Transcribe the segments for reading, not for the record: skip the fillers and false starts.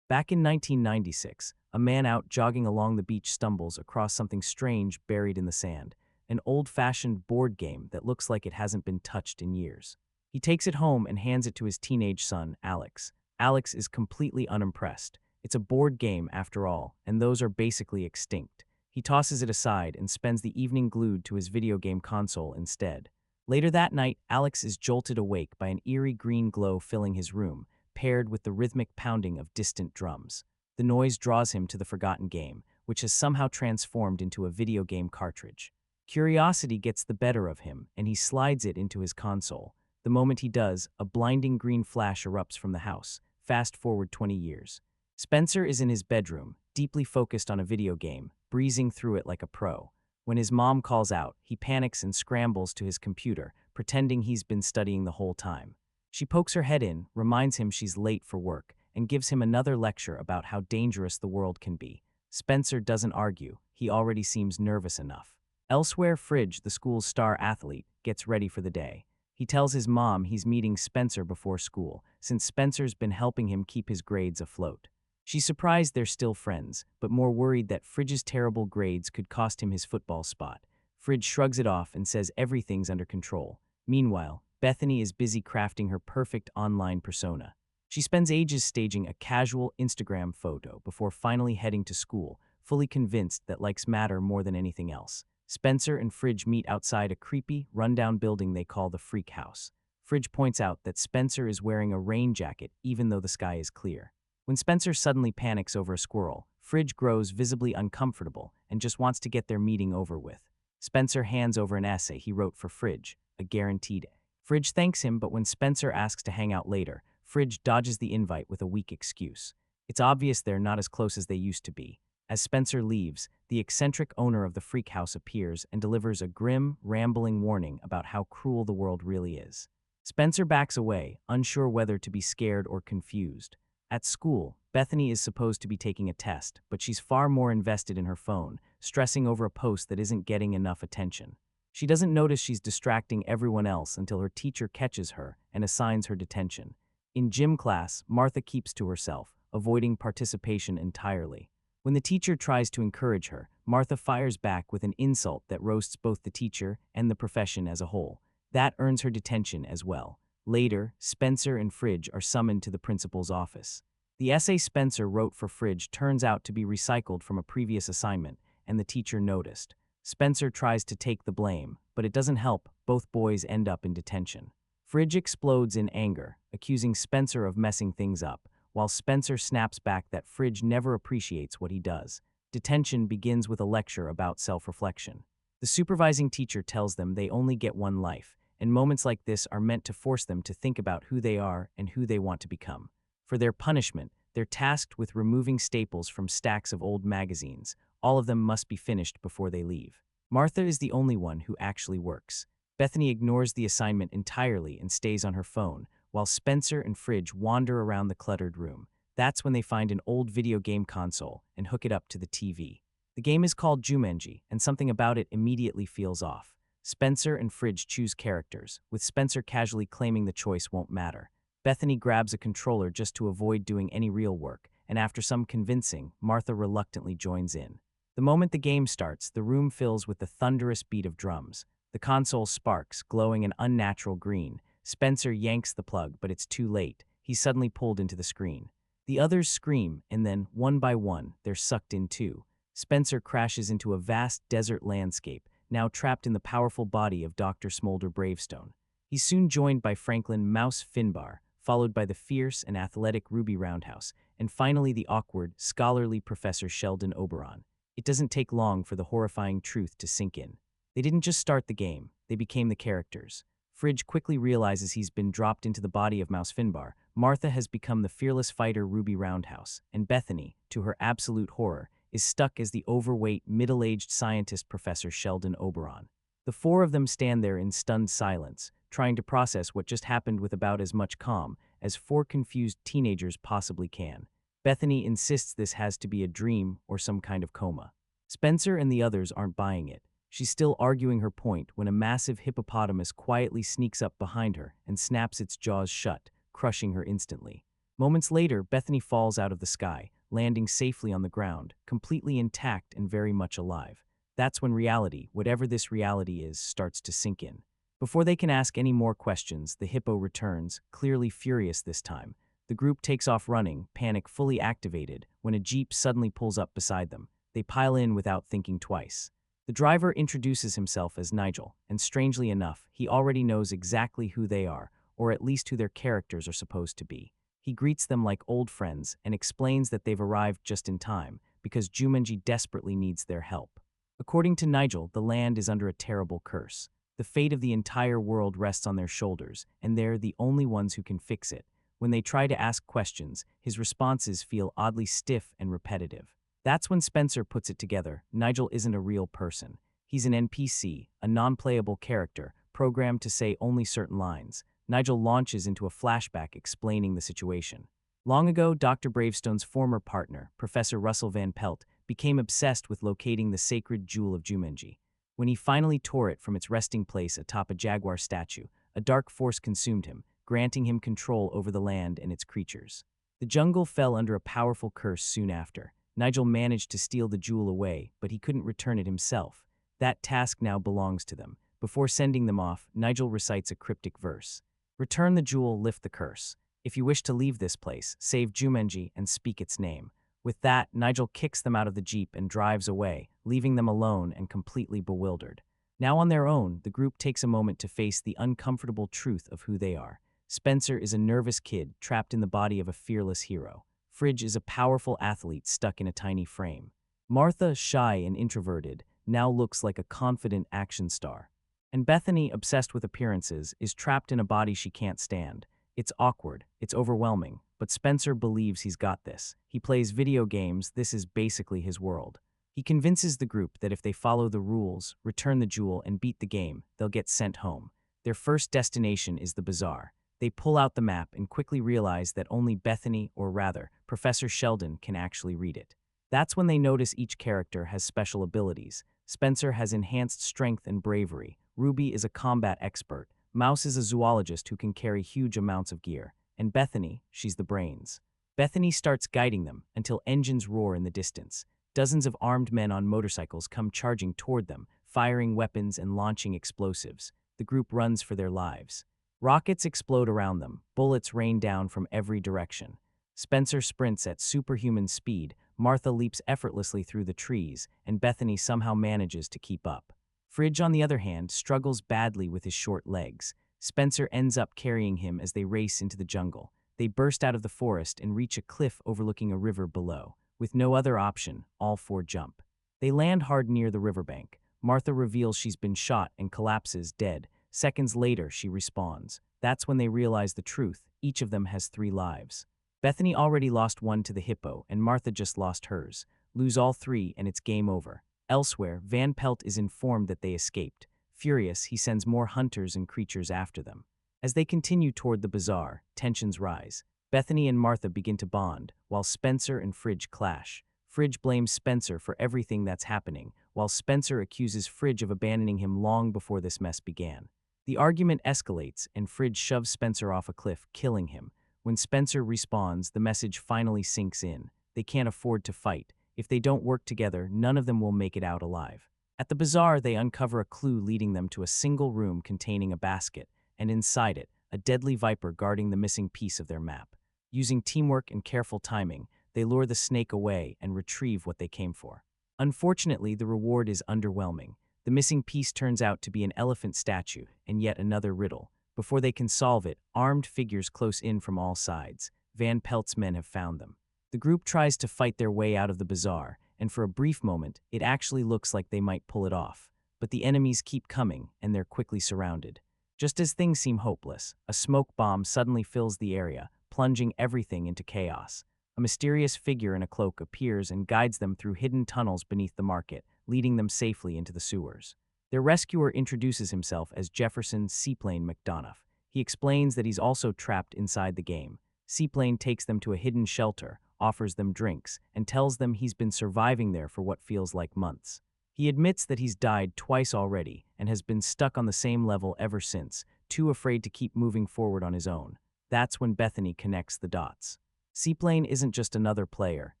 Back in 1996, a man out jogging along the beach stumbles across something strange buried in the sand, an old-fashioned board game that looks like it hasn't been touched in years. He takes it home and hands it to his teenage son, Alex. Alex is completely unimpressed. It's a board game after all, and those are basically extinct. He tosses it aside and spends the evening glued to his video game console instead. Later that night, Alex is jolted awake by an eerie green glow filling his room, paired with the rhythmic pounding of distant drums. The noise draws him to the forgotten game, which has somehow transformed into a video game cartridge. Curiosity gets the better of him, and he slides it into his console. The moment he does, a blinding green flash erupts from the house. Fast forward 20 years. Spencer is in his bedroom, deeply focused on a video game, breezing through it like a pro. When his mom calls out, he panics and scrambles to his computer, pretending he's been studying the whole time. She pokes her head in, reminds him she's late for work, and gives him another lecture about how dangerous the world can be. Spencer doesn't argue. He already seems nervous enough. Elsewhere, Fridge, the school's star athlete, gets ready for the day. He tells his mom he's meeting Spencer before school, since Spencer's been helping him keep his grades afloat. She's surprised they're still friends, but more worried that Fridge's terrible grades could cost him his football spot. Fridge shrugs it off and says everything's under control. Meanwhile, Bethany is busy crafting her perfect online persona. She spends ages staging a casual Instagram photo before finally heading to school, fully convinced that likes matter more than anything else. Spencer and Fridge meet outside a creepy, rundown building they call the Freak House. Fridge points out that Spencer is wearing a rain jacket even though the sky is clear. When Spencer suddenly panics over a squirrel, Fridge grows visibly uncomfortable and just wants to get their meeting over with. Spencer hands over an essay he wrote for Fridge, a guaranteed A. Fridge thanks him, but when Spencer asks to hang out later, Fridge dodges the invite with a weak excuse. It's obvious they're not as close as they used to be. As Spencer leaves, the eccentric owner of the Freak House appears and delivers a grim, rambling warning about how cruel the world really is. Spencer backs away, unsure whether to be scared or confused. At school, Bethany is supposed to be taking a test, but she's far more invested in her phone, stressing over a post that isn't getting enough attention. She doesn't notice she's distracting everyone else until her teacher catches her and assigns her detention. In gym class, Martha keeps to herself, avoiding participation entirely. When the teacher tries to encourage her, Martha fires back with an insult that roasts both the teacher and the profession as a whole. That earns her detention as well. Later, Spencer and Fridge are summoned to the principal's office. The essay Spencer wrote for Fridge turns out to be recycled from a previous assignment, and the teacher noticed. Spencer tries to take the blame, but it doesn't help. Both boys end up in detention. Fridge explodes in anger, accusing Spencer of messing things up, while Spencer snaps back that Fridge never appreciates what he does. Detention begins with a lecture about self-reflection. The supervising teacher tells them they only get one life, and moments like this are meant to force them to think about who they are and who they want to become. For their punishment, they're tasked with removing staples from stacks of old magazines. All of them must be finished before they leave. Martha is the only one who actually works. Bethany ignores the assignment entirely and stays on her phone, while Spencer and Fridge wander around the cluttered room. That's when they find an old video game console and hook it up to the TV. The game is called Jumanji, and something about it immediately feels off. Spencer and Fridge choose characters, with Spencer casually claiming the choice won't matter. Bethany grabs a controller just to avoid doing any real work, and after some convincing, Martha reluctantly joins in. The moment the game starts, the room fills with the thunderous beat of drums. The console sparks, glowing an unnatural green. Spencer yanks the plug, but it's too late. He's suddenly pulled into the screen. The others scream, and then, one by one, they're sucked in too. Spencer crashes into a vast desert landscape, now trapped in the powerful body of Dr. Smolder Bravestone. He's soon joined by Franklin Mouse Finbar, followed by the fierce and athletic Ruby Roundhouse, and finally the awkward, scholarly Professor Sheldon Oberon. It doesn't take long for the horrifying truth to sink in. They didn't just start the game, they became the characters. Fridge quickly realizes he's been dropped into the body of Mouse Finbar. Martha has become the fearless fighter Ruby Roundhouse, and Bethany, to her absolute horror, is stuck as the overweight, middle-aged scientist Professor Sheldon Oberon. The four of them stand there in stunned silence, trying to process what just happened with about as much calm as four confused teenagers possibly can. Bethany insists this has to be a dream or some kind of coma. Spencer and the others aren't buying it. She's still arguing her point when a massive hippopotamus quietly sneaks up behind her and snaps its jaws shut, crushing her instantly. Moments later, Bethany falls out of the sky, landing safely on the ground, completely intact and very much alive. That's when reality, whatever this reality is, starts to sink in. Before they can ask any more questions, the hippo returns, clearly furious this time. The group takes off running, panic fully activated, when a jeep suddenly pulls up beside them. They pile in without thinking twice. The driver introduces himself as Nigel, and strangely enough, he already knows exactly who they are, or at least who their characters are supposed to be. He greets them like old friends and explains that they've arrived just in time, because Jumanji desperately needs their help. According to Nigel, the land is under a terrible curse. The fate of the entire world rests on their shoulders, and they're the only ones who can fix it. When they try to ask questions, his responses feel oddly stiff and repetitive. That's when Spencer puts it together. Nigel isn't a real person. He's an NPC, a non-playable character, programmed to say only certain lines. Nigel launches into a flashback explaining the situation. Long ago, Dr. Bravestone's former partner, Professor Russell Van Pelt, became obsessed with locating the sacred jewel of Jumanji. When he finally tore it from its resting place atop a jaguar statue, a dark force consumed him, granting him control over the land and its creatures. The jungle fell under a powerful curse soon after. Nigel managed to steal the jewel away, but he couldn't return it himself. That task now belongs to them. Before sending them off, Nigel recites a cryptic verse. Return the jewel, lift the curse. If you wish to leave this place, save Jumanji and speak its name. With that, Nigel kicks them out of the jeep and drives away, leaving them alone and completely bewildered. Now on their own, the group takes a moment to face the uncomfortable truth of who they are. Spencer is a nervous kid trapped in the body of a fearless hero. Fridge is a powerful athlete stuck in a tiny frame. Martha, shy and introverted, now looks like a confident action star. And Bethany, obsessed with appearances, is trapped in a body she can't stand. It's awkward, it's overwhelming, but Spencer believes he's got this. He plays video games, this is basically his world. He convinces the group that if they follow the rules, return the jewel, and beat the game, they'll get sent home. Their first destination is the bazaar. They pull out the map and quickly realize that only Bethany, or rather, Professor Sheldon, can actually read it. That's when they notice each character has special abilities. Spencer has enhanced strength and bravery. Ruby is a combat expert. Mouse is a zoologist who can carry huge amounts of gear. And Bethany, she's the brains. Bethany starts guiding them until engines roar in the distance. Dozens of armed men on motorcycles come charging toward them, firing weapons and launching explosives. The group runs for their lives. Rockets explode around them, bullets rain down from every direction. Spencer sprints at superhuman speed, Martha leaps effortlessly through the trees, and Bethany somehow manages to keep up. Fridge, on the other hand, struggles badly with his short legs. Spencer ends up carrying him as they race into the jungle. They burst out of the forest and reach a cliff overlooking a river below. With no other option, all four jump. They land hard near the riverbank. Martha reveals she's been shot and collapses dead. Seconds later, she respawns. That's when they realize the truth. Each of them has 3 lives. Bethany already lost one to the hippo, and Martha just lost hers. Lose all 3, and it's game over. Elsewhere, Van Pelt is informed that they escaped. Furious, he sends more hunters and creatures after them. As they continue toward the bazaar, tensions rise. Bethany and Martha begin to bond, while Spencer and Fridge clash. Fridge blames Spencer for everything that's happening, while Spencer accuses Fridge of abandoning him long before this mess began. The argument escalates, and Fridge shoves Spencer off a cliff, killing him. When Spencer respawns, the message finally sinks in. They can't afford to fight. If they don't work together, none of them will make it out alive. At the bazaar, they uncover a clue leading them to a single room containing a basket, and inside it, a deadly viper guarding the missing piece of their map. Using teamwork and careful timing, they lure the snake away and retrieve what they came for. Unfortunately, the reward is underwhelming. The missing piece turns out to be an elephant statue, and yet another riddle. Before they can solve it, armed figures close in from all sides. Van Pelt's men have found them. The group tries to fight their way out of the bazaar, and for a brief moment, it actually looks like they might pull it off. But the enemies keep coming, and they're quickly surrounded. Just as things seem hopeless, a smoke bomb suddenly fills the area, plunging everything into chaos. A mysterious figure in a cloak appears and guides them through hidden tunnels beneath the market, leading them safely into the sewers. Their rescuer introduces himself as Jefferson Seaplane McDonough. He explains that he's also trapped inside the game. Seaplane takes them to a hidden shelter, offers them drinks, and tells them he's been surviving there for what feels like months. He admits that he's died twice already and has been stuck on the same level ever since, too afraid to keep moving forward on his own. That's when Bethany connects the dots. Seaplane isn't just another player,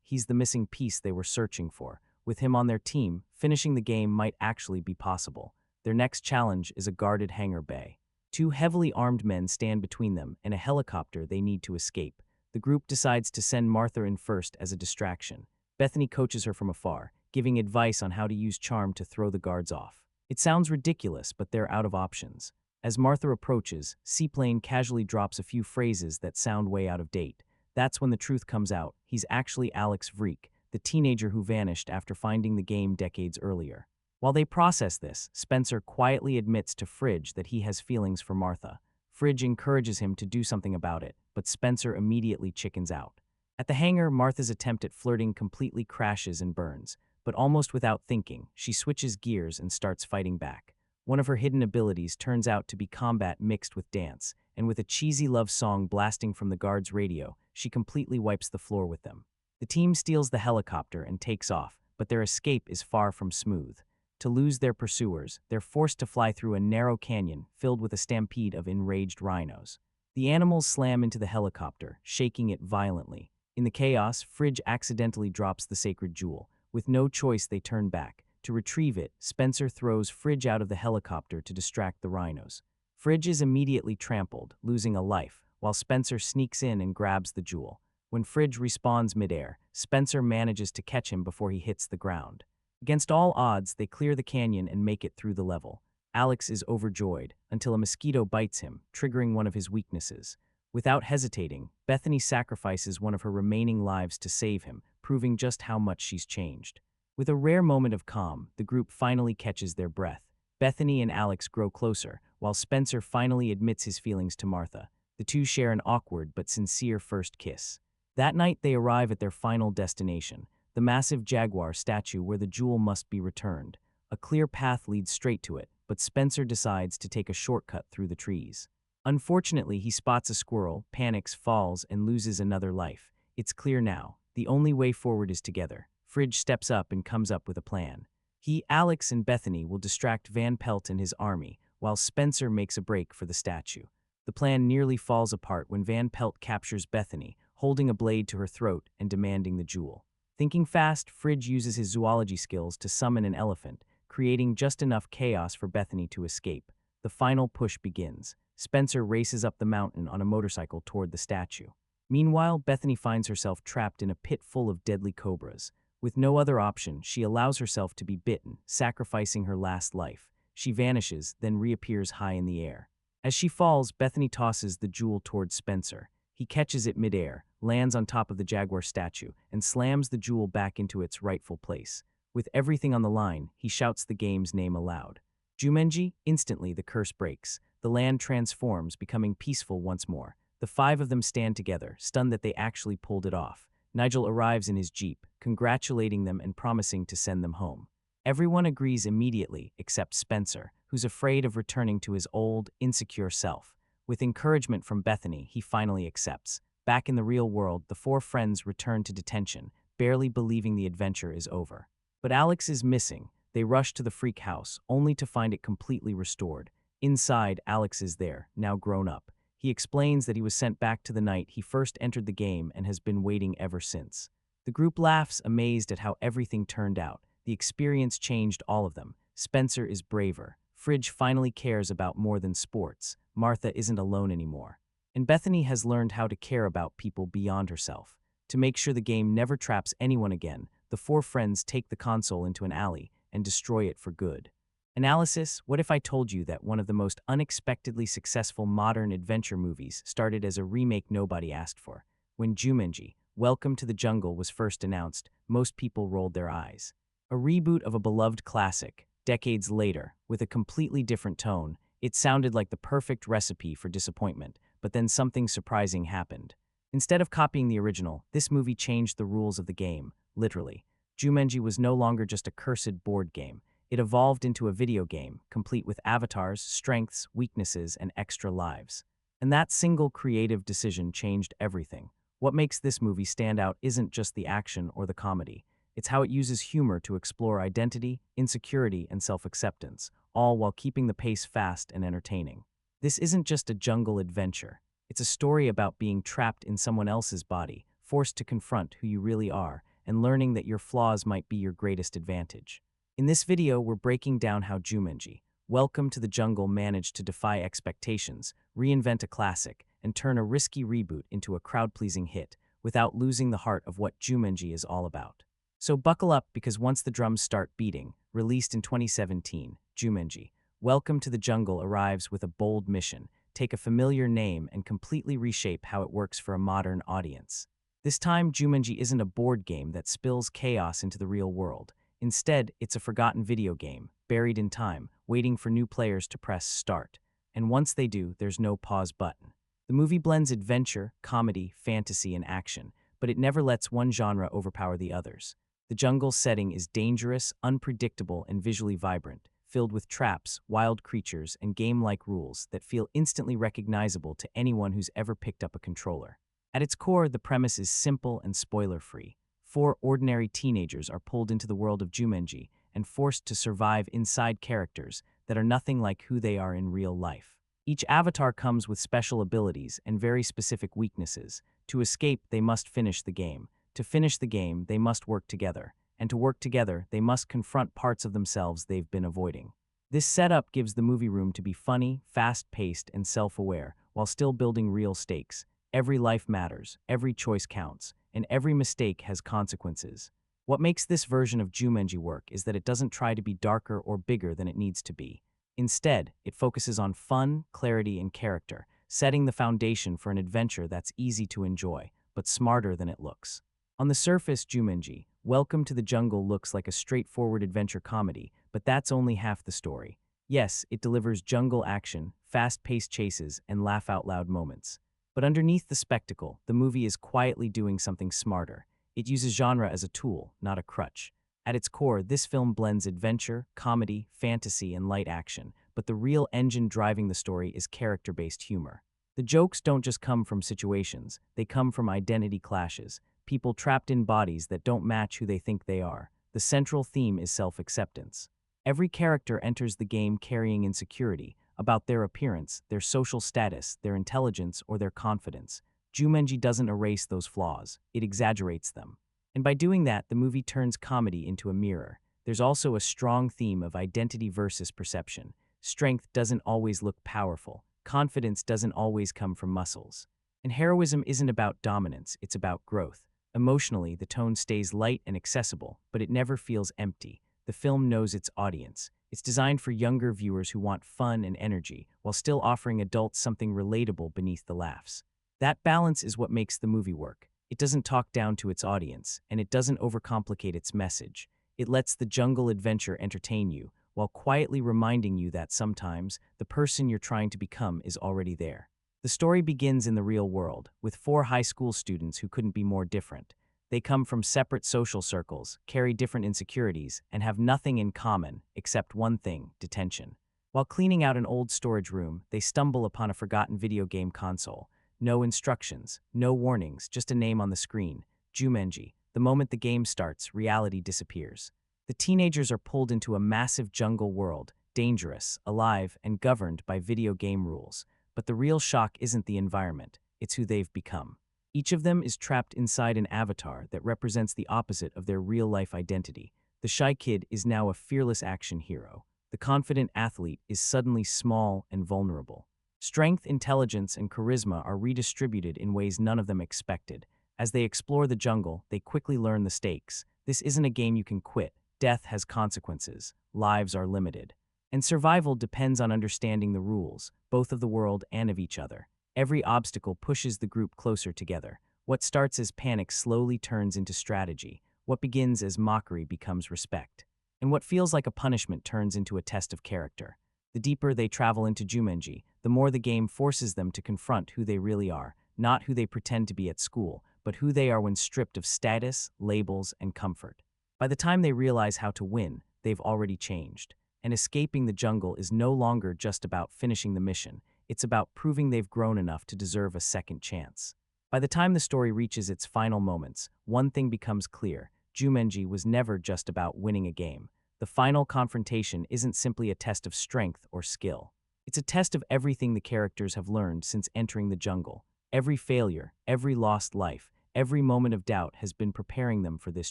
he's the missing piece they were searching for. With him on their team, finishing the game might actually be possible. Their next challenge is a guarded hangar bay. Two heavily armed men stand between them and a helicopter they need to escape. The group decides to send Martha in first as a distraction. Bethany coaches her from afar, giving advice on how to use charm to throw the guards off. It sounds ridiculous, but they're out of options. As Martha approaches, Seaplane casually drops a few phrases that sound way out of date. That's when the truth comes out. He's actually Alex Vreek, the teenager who vanished after finding the game decades earlier. While they process this, Spencer quietly admits to Fridge that he has feelings for Martha. Fridge encourages him to do something about it, but Spencer immediately chickens out. At the hangar, Martha's attempt at flirting completely crashes and burns, but almost without thinking, she switches gears and starts fighting back. One of her hidden abilities turns out to be combat mixed with dance, and with a cheesy love song blasting from the guard's radio, she completely wipes the floor with them. The team steals the helicopter and takes off, but their escape is far from smooth. To lose their pursuers, they're forced to fly through a narrow canyon filled with a stampede of enraged rhinos. The animals slam into the helicopter, shaking it violently. In the chaos, Fridge accidentally drops the sacred jewel. With no choice, they turn back. To retrieve it, Spencer throws Fridge out of the helicopter to distract the rhinos. Fridge is immediately trampled, losing a life, while Spencer sneaks in and grabs the jewel. When Fridge respawns midair, Spencer manages to catch him before he hits the ground. Against all odds, they clear the canyon and make it through the level. Alex is overjoyed until a mosquito bites him, triggering one of his weaknesses. Without hesitating, Bethany sacrifices one of her remaining lives to save him, proving just how much she's changed. With a rare moment of calm, the group finally catches their breath. Bethany and Alex grow closer, while Spencer finally admits his feelings to Martha. The two share an awkward but sincere first kiss. That night, they arrive at their final destination, the massive jaguar statue where the jewel must be returned. A clear path leads straight to it, but Spencer decides to take a shortcut through the trees. Unfortunately, he spots a squirrel, panics, falls, and loses another life. It's clear now. The only way forward is together. Fridge steps up and comes up with a plan. He, Alex, and Bethany will distract Van Pelt and his army, while Spencer makes a break for the statue. The plan nearly falls apart when Van Pelt captures Bethany, holding a blade to her throat and demanding the jewel. Thinking fast, Fridge uses his zoology skills to summon an elephant, creating just enough chaos for Bethany to escape. The final push begins. Spencer races up the mountain on a motorcycle toward the statue. Meanwhile, Bethany finds herself trapped in a pit full of deadly cobras. With no other option, she allows herself to be bitten, sacrificing her last life. She vanishes, then reappears high in the air. As she falls, Bethany tosses the jewel toward Spencer. He catches it midair, lands on top of the jaguar statue, and slams the jewel back into its rightful place. With everything on the line, he shouts the game's name aloud. Jumanji. Instantly, the curse breaks. The land transforms, becoming peaceful once more. The five of them stand together, stunned that they actually pulled it off. Nigel arrives in his jeep, congratulating them and promising to send them home. Everyone agrees immediately, except Spencer, who's afraid of returning to his old, insecure self. With encouragement from Bethany, he finally accepts. Back in the real world, the four friends return to detention, barely believing the adventure is over. But Alex is missing. They rush to the freak house, only to find it completely restored. Inside, Alex is there, now grown up. He explains that he was sent back to the night he first entered the game and has been waiting ever since. The group laughs, amazed at how everything turned out. The experience changed all of them. Spencer is braver. Fridge finally cares about more than sports. Martha isn't alone anymore. And Bethany has learned how to care about people beyond herself. To make sure the game never traps anyone again, the four friends take the console into an alley and destroy it for good. Analysis: what if I told you that one of the most unexpectedly successful modern adventure movies started as a remake nobody asked for? When Jumanji, Welcome to the Jungle, was first announced, most people rolled their eyes. A reboot of a beloved classic, decades later, with a completely different tone, it sounded like the perfect recipe for disappointment, but then something surprising happened. Instead of copying the original, this movie changed the rules of the game, literally. Jumanji was no longer just a cursed board game. It evolved into a video game, complete with avatars, strengths, weaknesses, and extra lives. And that single creative decision changed everything. What makes this movie stand out isn't just the action or the comedy. It's how it uses humor to explore identity, insecurity, and self-acceptance, all while keeping the pace fast and entertaining. This isn't just a jungle adventure. It's a story about being trapped in someone else's body, forced to confront who you really are, and learning that your flaws might be your greatest advantage. In this video, we're breaking down how Jumanji, Welcome to the Jungle managed to defy expectations, reinvent a classic, and turn a risky reboot into a crowd-pleasing hit without losing the heart of what Jumanji is all about. So buckle up because once the drums start beating, released in 2017, Jumanji, Welcome to the Jungle arrives with a bold mission: take a familiar name and completely reshape how it works for a modern audience. This time, Jumanji isn't a board game that spills chaos into the real world. Instead, it's a forgotten video game, buried in time, waiting for new players to press start. And once they do, there's no pause button. The movie blends adventure, comedy, fantasy, and action, but it never lets one genre overpower the others. The jungle setting is dangerous, unpredictable, and visually vibrant, filled with traps, wild creatures, and game-like rules that feel instantly recognizable to anyone who's ever picked up a controller. At its core, the premise is simple and spoiler-free. 4 ordinary teenagers are pulled into the world of Jumanji and forced to survive inside characters that are nothing like who they are in real life. Each avatar comes with special abilities and very specific weaknesses. To escape, they must finish the game. To finish the game, they must work together. And to work together, they must confront parts of themselves they've been avoiding. This setup gives the movie room to be funny, fast-paced, and self-aware, while still building real stakes. Every life matters, every choice counts, and every mistake has consequences. What makes this version of Jumanji work is that it doesn't try to be darker or bigger than it needs to be. Instead, it focuses on fun, clarity, and character, setting the foundation for an adventure that's easy to enjoy, but smarter than it looks. On the surface, Jumanji, Welcome to the Jungle looks like a straightforward adventure comedy, but that's only half the story. Yes, it delivers jungle action, fast-paced chases, and laugh-out-loud moments. But underneath the spectacle, the movie is quietly doing something smarter. It uses genre as a tool, not a crutch. At its core, this film blends adventure, comedy, fantasy, and light action, but the real engine driving the story is character-based humor. The jokes don't just come from situations, they come from identity clashes, people trapped in bodies that don't match who they think they are. The central theme is self-acceptance. Every character enters the game carrying insecurity about their appearance, their social status, their intelligence, or their confidence. Jumanji doesn't erase those flaws, it exaggerates them. And by doing that, the movie turns comedy into a mirror. There's also a strong theme of identity versus perception. Strength doesn't always look powerful. Confidence doesn't always come from muscles. And heroism isn't about dominance, it's about growth. Emotionally, the tone stays light and accessible, but it never feels empty. The film knows its audience. It's designed for younger viewers who want fun and energy, while still offering adults something relatable beneath the laughs. That balance is what makes the movie work. It doesn't talk down to its audience, and it doesn't overcomplicate its message. It lets the jungle adventure entertain you, while quietly reminding you that sometimes the person you're trying to become is already there. The story begins in the real world, with 4 high school students who couldn't be more different. They come from separate social circles, carry different insecurities, and have nothing in common except one thing: detention. While cleaning out an old storage room, they stumble upon a forgotten video game console. No instructions, no warnings, just a name on the screen: Jumanji. The moment the game starts, reality disappears. The teenagers are pulled into a massive jungle world, dangerous, alive, and governed by video game rules. But the real shock isn't the environment, it's who they've become. Each of them is trapped inside an avatar that represents the opposite of their real-life identity. The shy kid is now a fearless action hero. The confident athlete is suddenly small and vulnerable. Strength, intelligence, and charisma are redistributed in ways none of them expected. As they explore the jungle, they quickly learn the stakes. This isn't a game you can quit. Death has consequences. Lives are limited. And survival depends on understanding the rules, both of the world and of each other. Every obstacle pushes the group closer together. What starts as panic slowly turns into strategy. What begins as mockery becomes respect. And what feels like a punishment turns into a test of character. The deeper they travel into Jumanji, the more the game forces them to confront who they really are, not who they pretend to be at school, but who they are when stripped of status, labels, and comfort. By the time they realize how to win, they've already changed. And escaping the jungle is no longer just about finishing the mission. It's about proving they've grown enough to deserve a second chance. By the time the story reaches its final moments, one thing becomes clear: Jumanji was never just about winning a game. The final confrontation isn't simply a test of strength or skill. It's a test of everything the characters have learned since entering the jungle. Every failure, every lost life, Every moment of doubt has been preparing them for this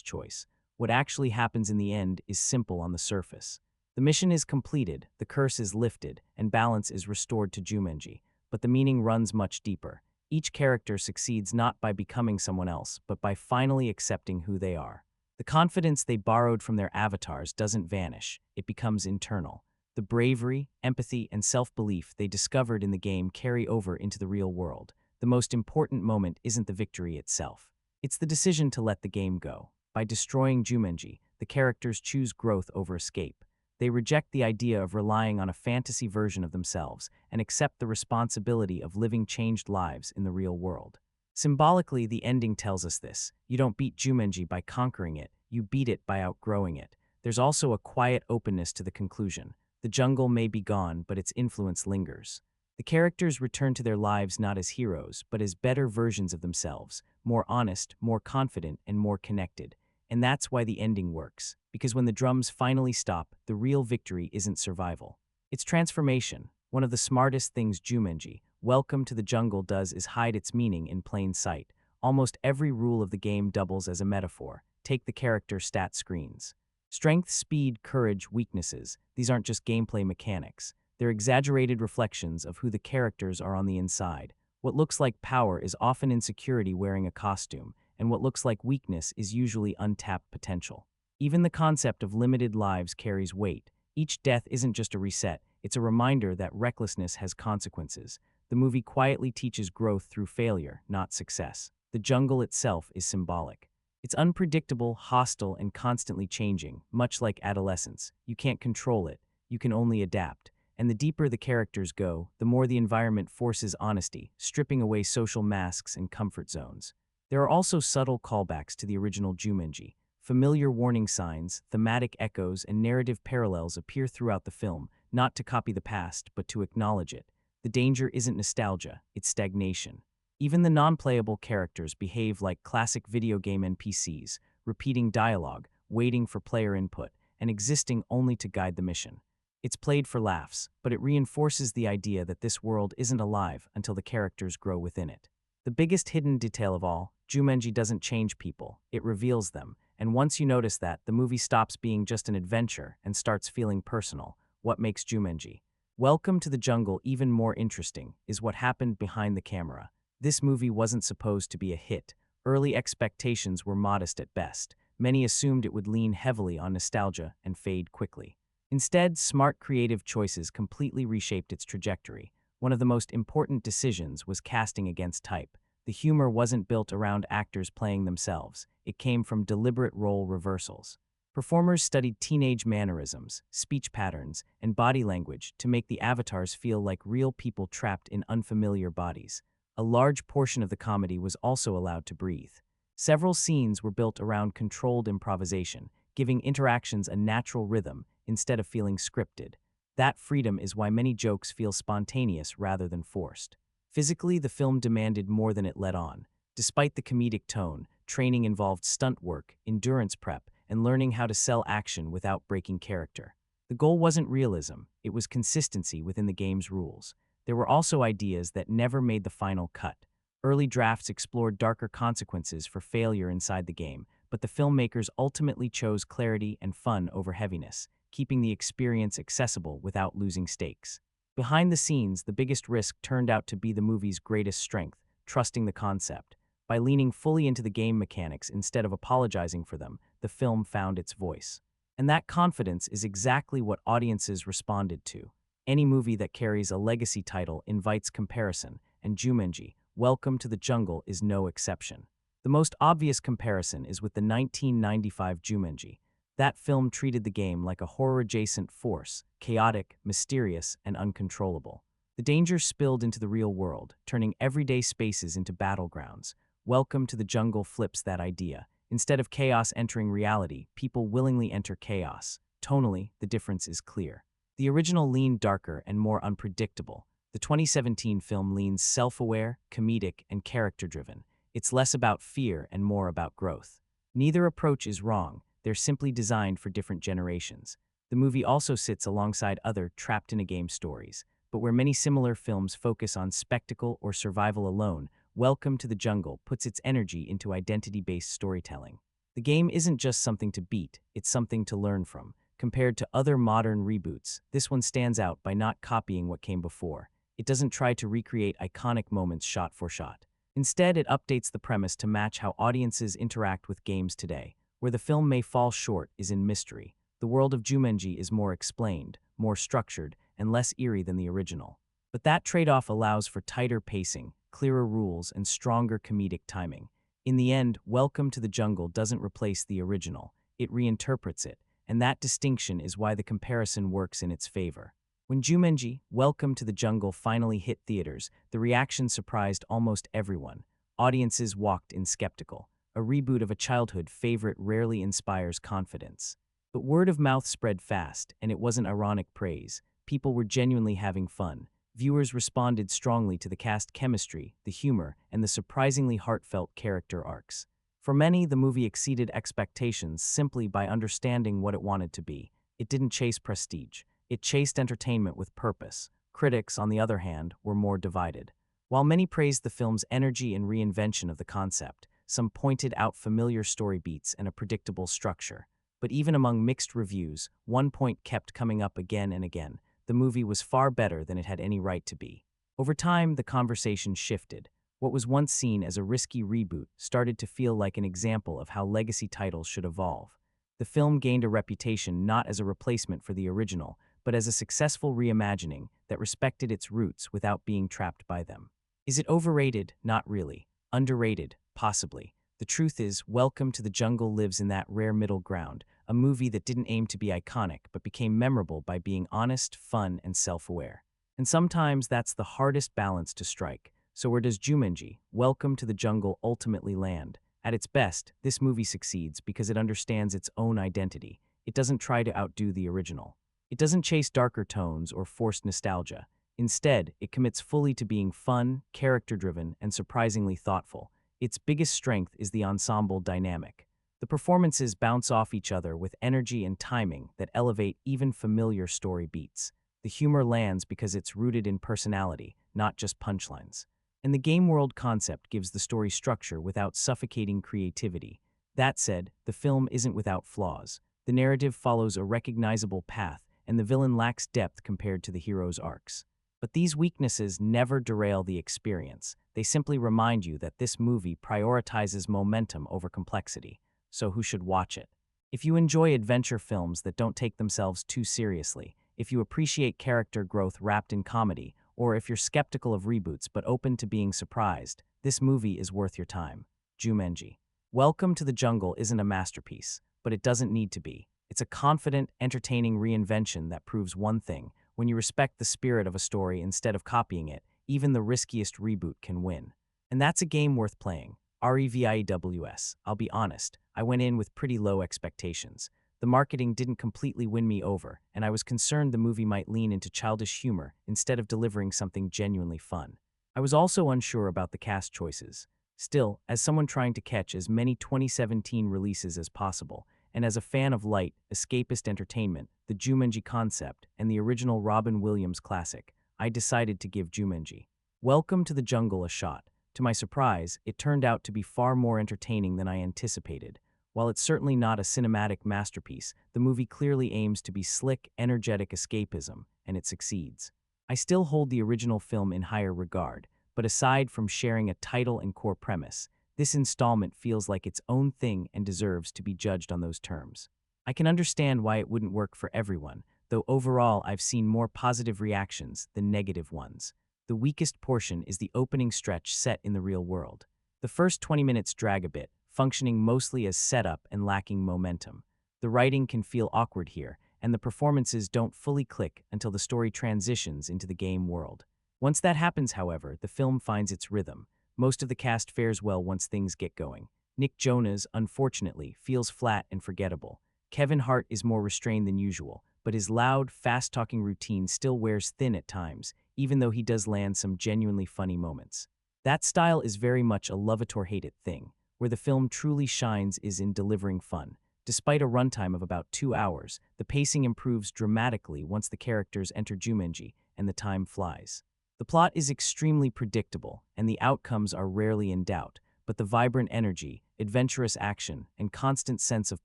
choice. What actually happens in the end is simple on the surface. The mission is completed, the curse is lifted, and balance is restored to Jumanji. But the meaning runs much deeper. Each character succeeds not by becoming someone else, but by finally accepting who they are. The confidence they borrowed from their avatars doesn't vanish, it becomes internal. The bravery, empathy, and self-belief they discovered in the game carry over into the real world. The most important moment isn't the victory itself. It's the decision to let the game go. By destroying Jumanji, the characters choose growth over escape. They reject the idea of relying on a fantasy version of themselves and accept the responsibility of living changed lives in the real world. Symbolically, the ending tells us this. You don't beat Jumanji by conquering it, you beat it by outgrowing it. There's also a quiet openness to the conclusion. The jungle may be gone, but its influence lingers. The characters return to their lives not as heroes, but as better versions of themselves, more honest, more confident, and more connected. And that's why the ending works, because when the drums finally stop, the real victory isn't survival. It's transformation. One of the smartest things Jumanji, Welcome to the Jungle, does is hide its meaning in plain sight. Almost every rule of the game doubles as a metaphor. Take the character stat screens. Strength, speed, courage, weaknesses. These aren't just gameplay mechanics. They're exaggerated reflections of who the characters are on the inside. What looks like power is often insecurity wearing a costume, and what looks like weakness is usually untapped potential. Even the concept of limited lives carries weight. Each death isn't just a reset, it's a reminder that recklessness has consequences. The movie quietly teaches growth through failure, not success. The jungle itself is symbolic. It's unpredictable, hostile, and constantly changing, much like adolescence. You can't control it, you can only adapt. And the deeper the characters go, the more the environment forces honesty, stripping away social masks and comfort zones. There are also subtle callbacks to the original Jumanji. Familiar warning signs, thematic echoes, and narrative parallels appear throughout the film, not to copy the past, but to acknowledge it. The danger isn't nostalgia, it's stagnation. Even the non-playable characters behave like classic video game NPCs, repeating dialogue, waiting for player input, and existing only to guide the mission. It's played for laughs, but it reinforces the idea that this world isn't alive until the characters grow within it. The biggest hidden detail of all, Jumanji doesn't change people, it reveals them, and once you notice that, the movie stops being just an adventure and starts feeling personal. What makes Jumanji, Welcome to the Jungle even more interesting is what happened behind the camera. This movie wasn't supposed to be a hit. Early expectations were modest at best. Many assumed it would lean heavily on nostalgia and fade quickly. Instead, smart creative choices completely reshaped its trajectory. One of the most important decisions was casting against type. The humor wasn't built around actors playing themselves. It came from deliberate role reversals. Performers studied teenage mannerisms, speech patterns, and body language to make the avatars feel like real people trapped in unfamiliar bodies. A large portion of the comedy was also allowed to breathe. Several scenes were built around controlled improvisation, giving interactions a natural rhythm instead of feeling scripted. That freedom is why many jokes feel spontaneous rather than forced. Physically, the film demanded more than it let on. Despite the comedic tone, training involved stunt work, endurance prep, and learning how to sell action without breaking character. The goal wasn't realism, it was consistency within the game's rules. There were also ideas that never made the final cut. Early drafts explored darker consequences for failure inside the game, but the filmmakers ultimately chose clarity and fun over heaviness, keeping the experience accessible without losing stakes. Behind the scenes, the biggest risk turned out to be the movie's greatest strength, trusting the concept. By leaning fully into the game mechanics instead of apologizing for them, the film found its voice. And that confidence is exactly what audiences responded to. Any movie that carries a legacy title invites comparison, and Jumanji, Welcome to the Jungle, is no exception. The most obvious comparison is with the 1995 Jumanji. That film treated the game like a horror-adjacent force, chaotic, mysterious, and uncontrollable. The danger spilled into the real world, turning everyday spaces into battlegrounds. Welcome to the Jungle flips that idea. Instead of chaos entering reality, people willingly enter chaos. Tonally, the difference is clear. The original leaned darker and more unpredictable. The 2017 film leans self-aware, comedic, and character-driven. It's less about fear and more about growth. Neither approach is wrong, they're simply designed for different generations. The movie also sits alongside other trapped-in-a-game stories, but where many similar films focus on spectacle or survival alone, Welcome to the Jungle puts its energy into identity-based storytelling. The game isn't just something to beat, it's something to learn from. Compared to other modern reboots, this one stands out by not copying what came before. It doesn't try to recreate iconic moments shot for shot. Instead, it updates the premise to match how audiences interact with games today. Where the film may fall short is in mystery. The world of Jumanji is more explained, more structured, and less eerie than the original. But that trade-off allows for tighter pacing, clearer rules, and stronger comedic timing. In the end, Welcome to the Jungle doesn't replace the original, it reinterprets it, and that distinction is why the comparison works in its favor. When Jumanji, Welcome to the Jungle finally hit theaters, the reaction surprised almost everyone. Audiences walked in skeptical. A reboot of a childhood favorite rarely inspires confidence. But word of mouth spread fast, and it wasn't ironic praise. People were genuinely having fun. Viewers responded strongly to the cast chemistry, the humor, and the surprisingly heartfelt character arcs. For many, the movie exceeded expectations simply by understanding what it wanted to be. It didn't chase prestige. It chased entertainment with purpose. Critics, on the other hand, were more divided. While many praised the film's energy and reinvention of the concept, some pointed out familiar story beats and a predictable structure. But even among mixed reviews, one point kept coming up again and again. The movie was far better than it had any right to be. Over time, the conversation shifted. What was once seen as a risky reboot started to feel like an example of how legacy titles should evolve. The film gained a reputation not as a replacement for the original, but as a successful reimagining that respected its roots without being trapped by them. Is it overrated? Not really. Underrated? Possibly. The truth is, Welcome to the Jungle lives in that rare middle ground, a movie that didn't aim to be iconic but became memorable by being honest, fun, and self-aware. And sometimes that's the hardest balance to strike. So where does Jumanji, Welcome to the Jungle ultimately land? At its best, this movie succeeds because it understands its own identity. It doesn't try to outdo the original. It doesn't chase darker tones or forced nostalgia. Instead, it commits fully to being fun, character-driven, and surprisingly thoughtful. Its biggest strength is the ensemble dynamic. The performances bounce off each other with energy and timing that elevate even familiar story beats. The humor lands because it's rooted in personality, not just punchlines. And the game world concept gives the story structure without suffocating creativity. That said, the film isn't without flaws. The narrative follows a recognizable path, and the villain lacks depth compared to the hero's arcs. But these weaknesses never derail the experience. They simply remind you that this movie prioritizes momentum over complexity. So who should watch it? If you enjoy adventure films that don't take themselves too seriously, if you appreciate character growth wrapped in comedy, or if you're skeptical of reboots but open to being surprised, this movie is worth your time. Jumanji. Welcome to the Jungle isn't a masterpiece, but it doesn't need to be. It's a confident, entertaining reinvention that proves one thing: when you respect the spirit of a story instead of copying it, even the riskiest reboot can win. And that's a game worth playing. REVIEWS. I'll be honest, I went in with pretty low expectations. The marketing didn't completely win me over, and I was concerned the movie might lean into childish humor instead of delivering something genuinely fun. I was also unsure about the cast choices. Still, as someone trying to catch as many 2017 releases as possible, and as a fan of light, escapist entertainment, the Jumanji concept, and the original Robin Williams classic, I decided to give Jumanji. Welcome to the Jungle a shot. To my surprise, it turned out to be far more entertaining than I anticipated. While it's certainly not a cinematic masterpiece, the movie clearly aims to be slick, energetic escapism, and it succeeds. I still hold the original film in higher regard, but aside from sharing a title and core premise, this installment feels like its own thing and deserves to be judged on those terms. I can understand why it wouldn't work for everyone, though overall I've seen more positive reactions than negative ones. The weakest portion is the opening stretch set in the real world. The first 20 minutes drag a bit, functioning mostly as setup and lacking momentum. The writing can feel awkward here, and the performances don't fully click until the story transitions into the game world. Once that happens, however, the film finds its rhythm. Most of the cast fares well once things get going. Nick Jonas, unfortunately, feels flat and forgettable. Kevin Hart is more restrained than usual, but his loud, fast-talking routine still wears thin at times, even though he does land some genuinely funny moments. That style is very much a love it or hate it thing. Where the film truly shines is in delivering fun. Despite a runtime of about 2 hours, the pacing improves dramatically once the characters enter Jumanji, and the time flies. The plot is extremely predictable, and the outcomes are rarely in doubt, but the vibrant energy, adventurous action, and constant sense of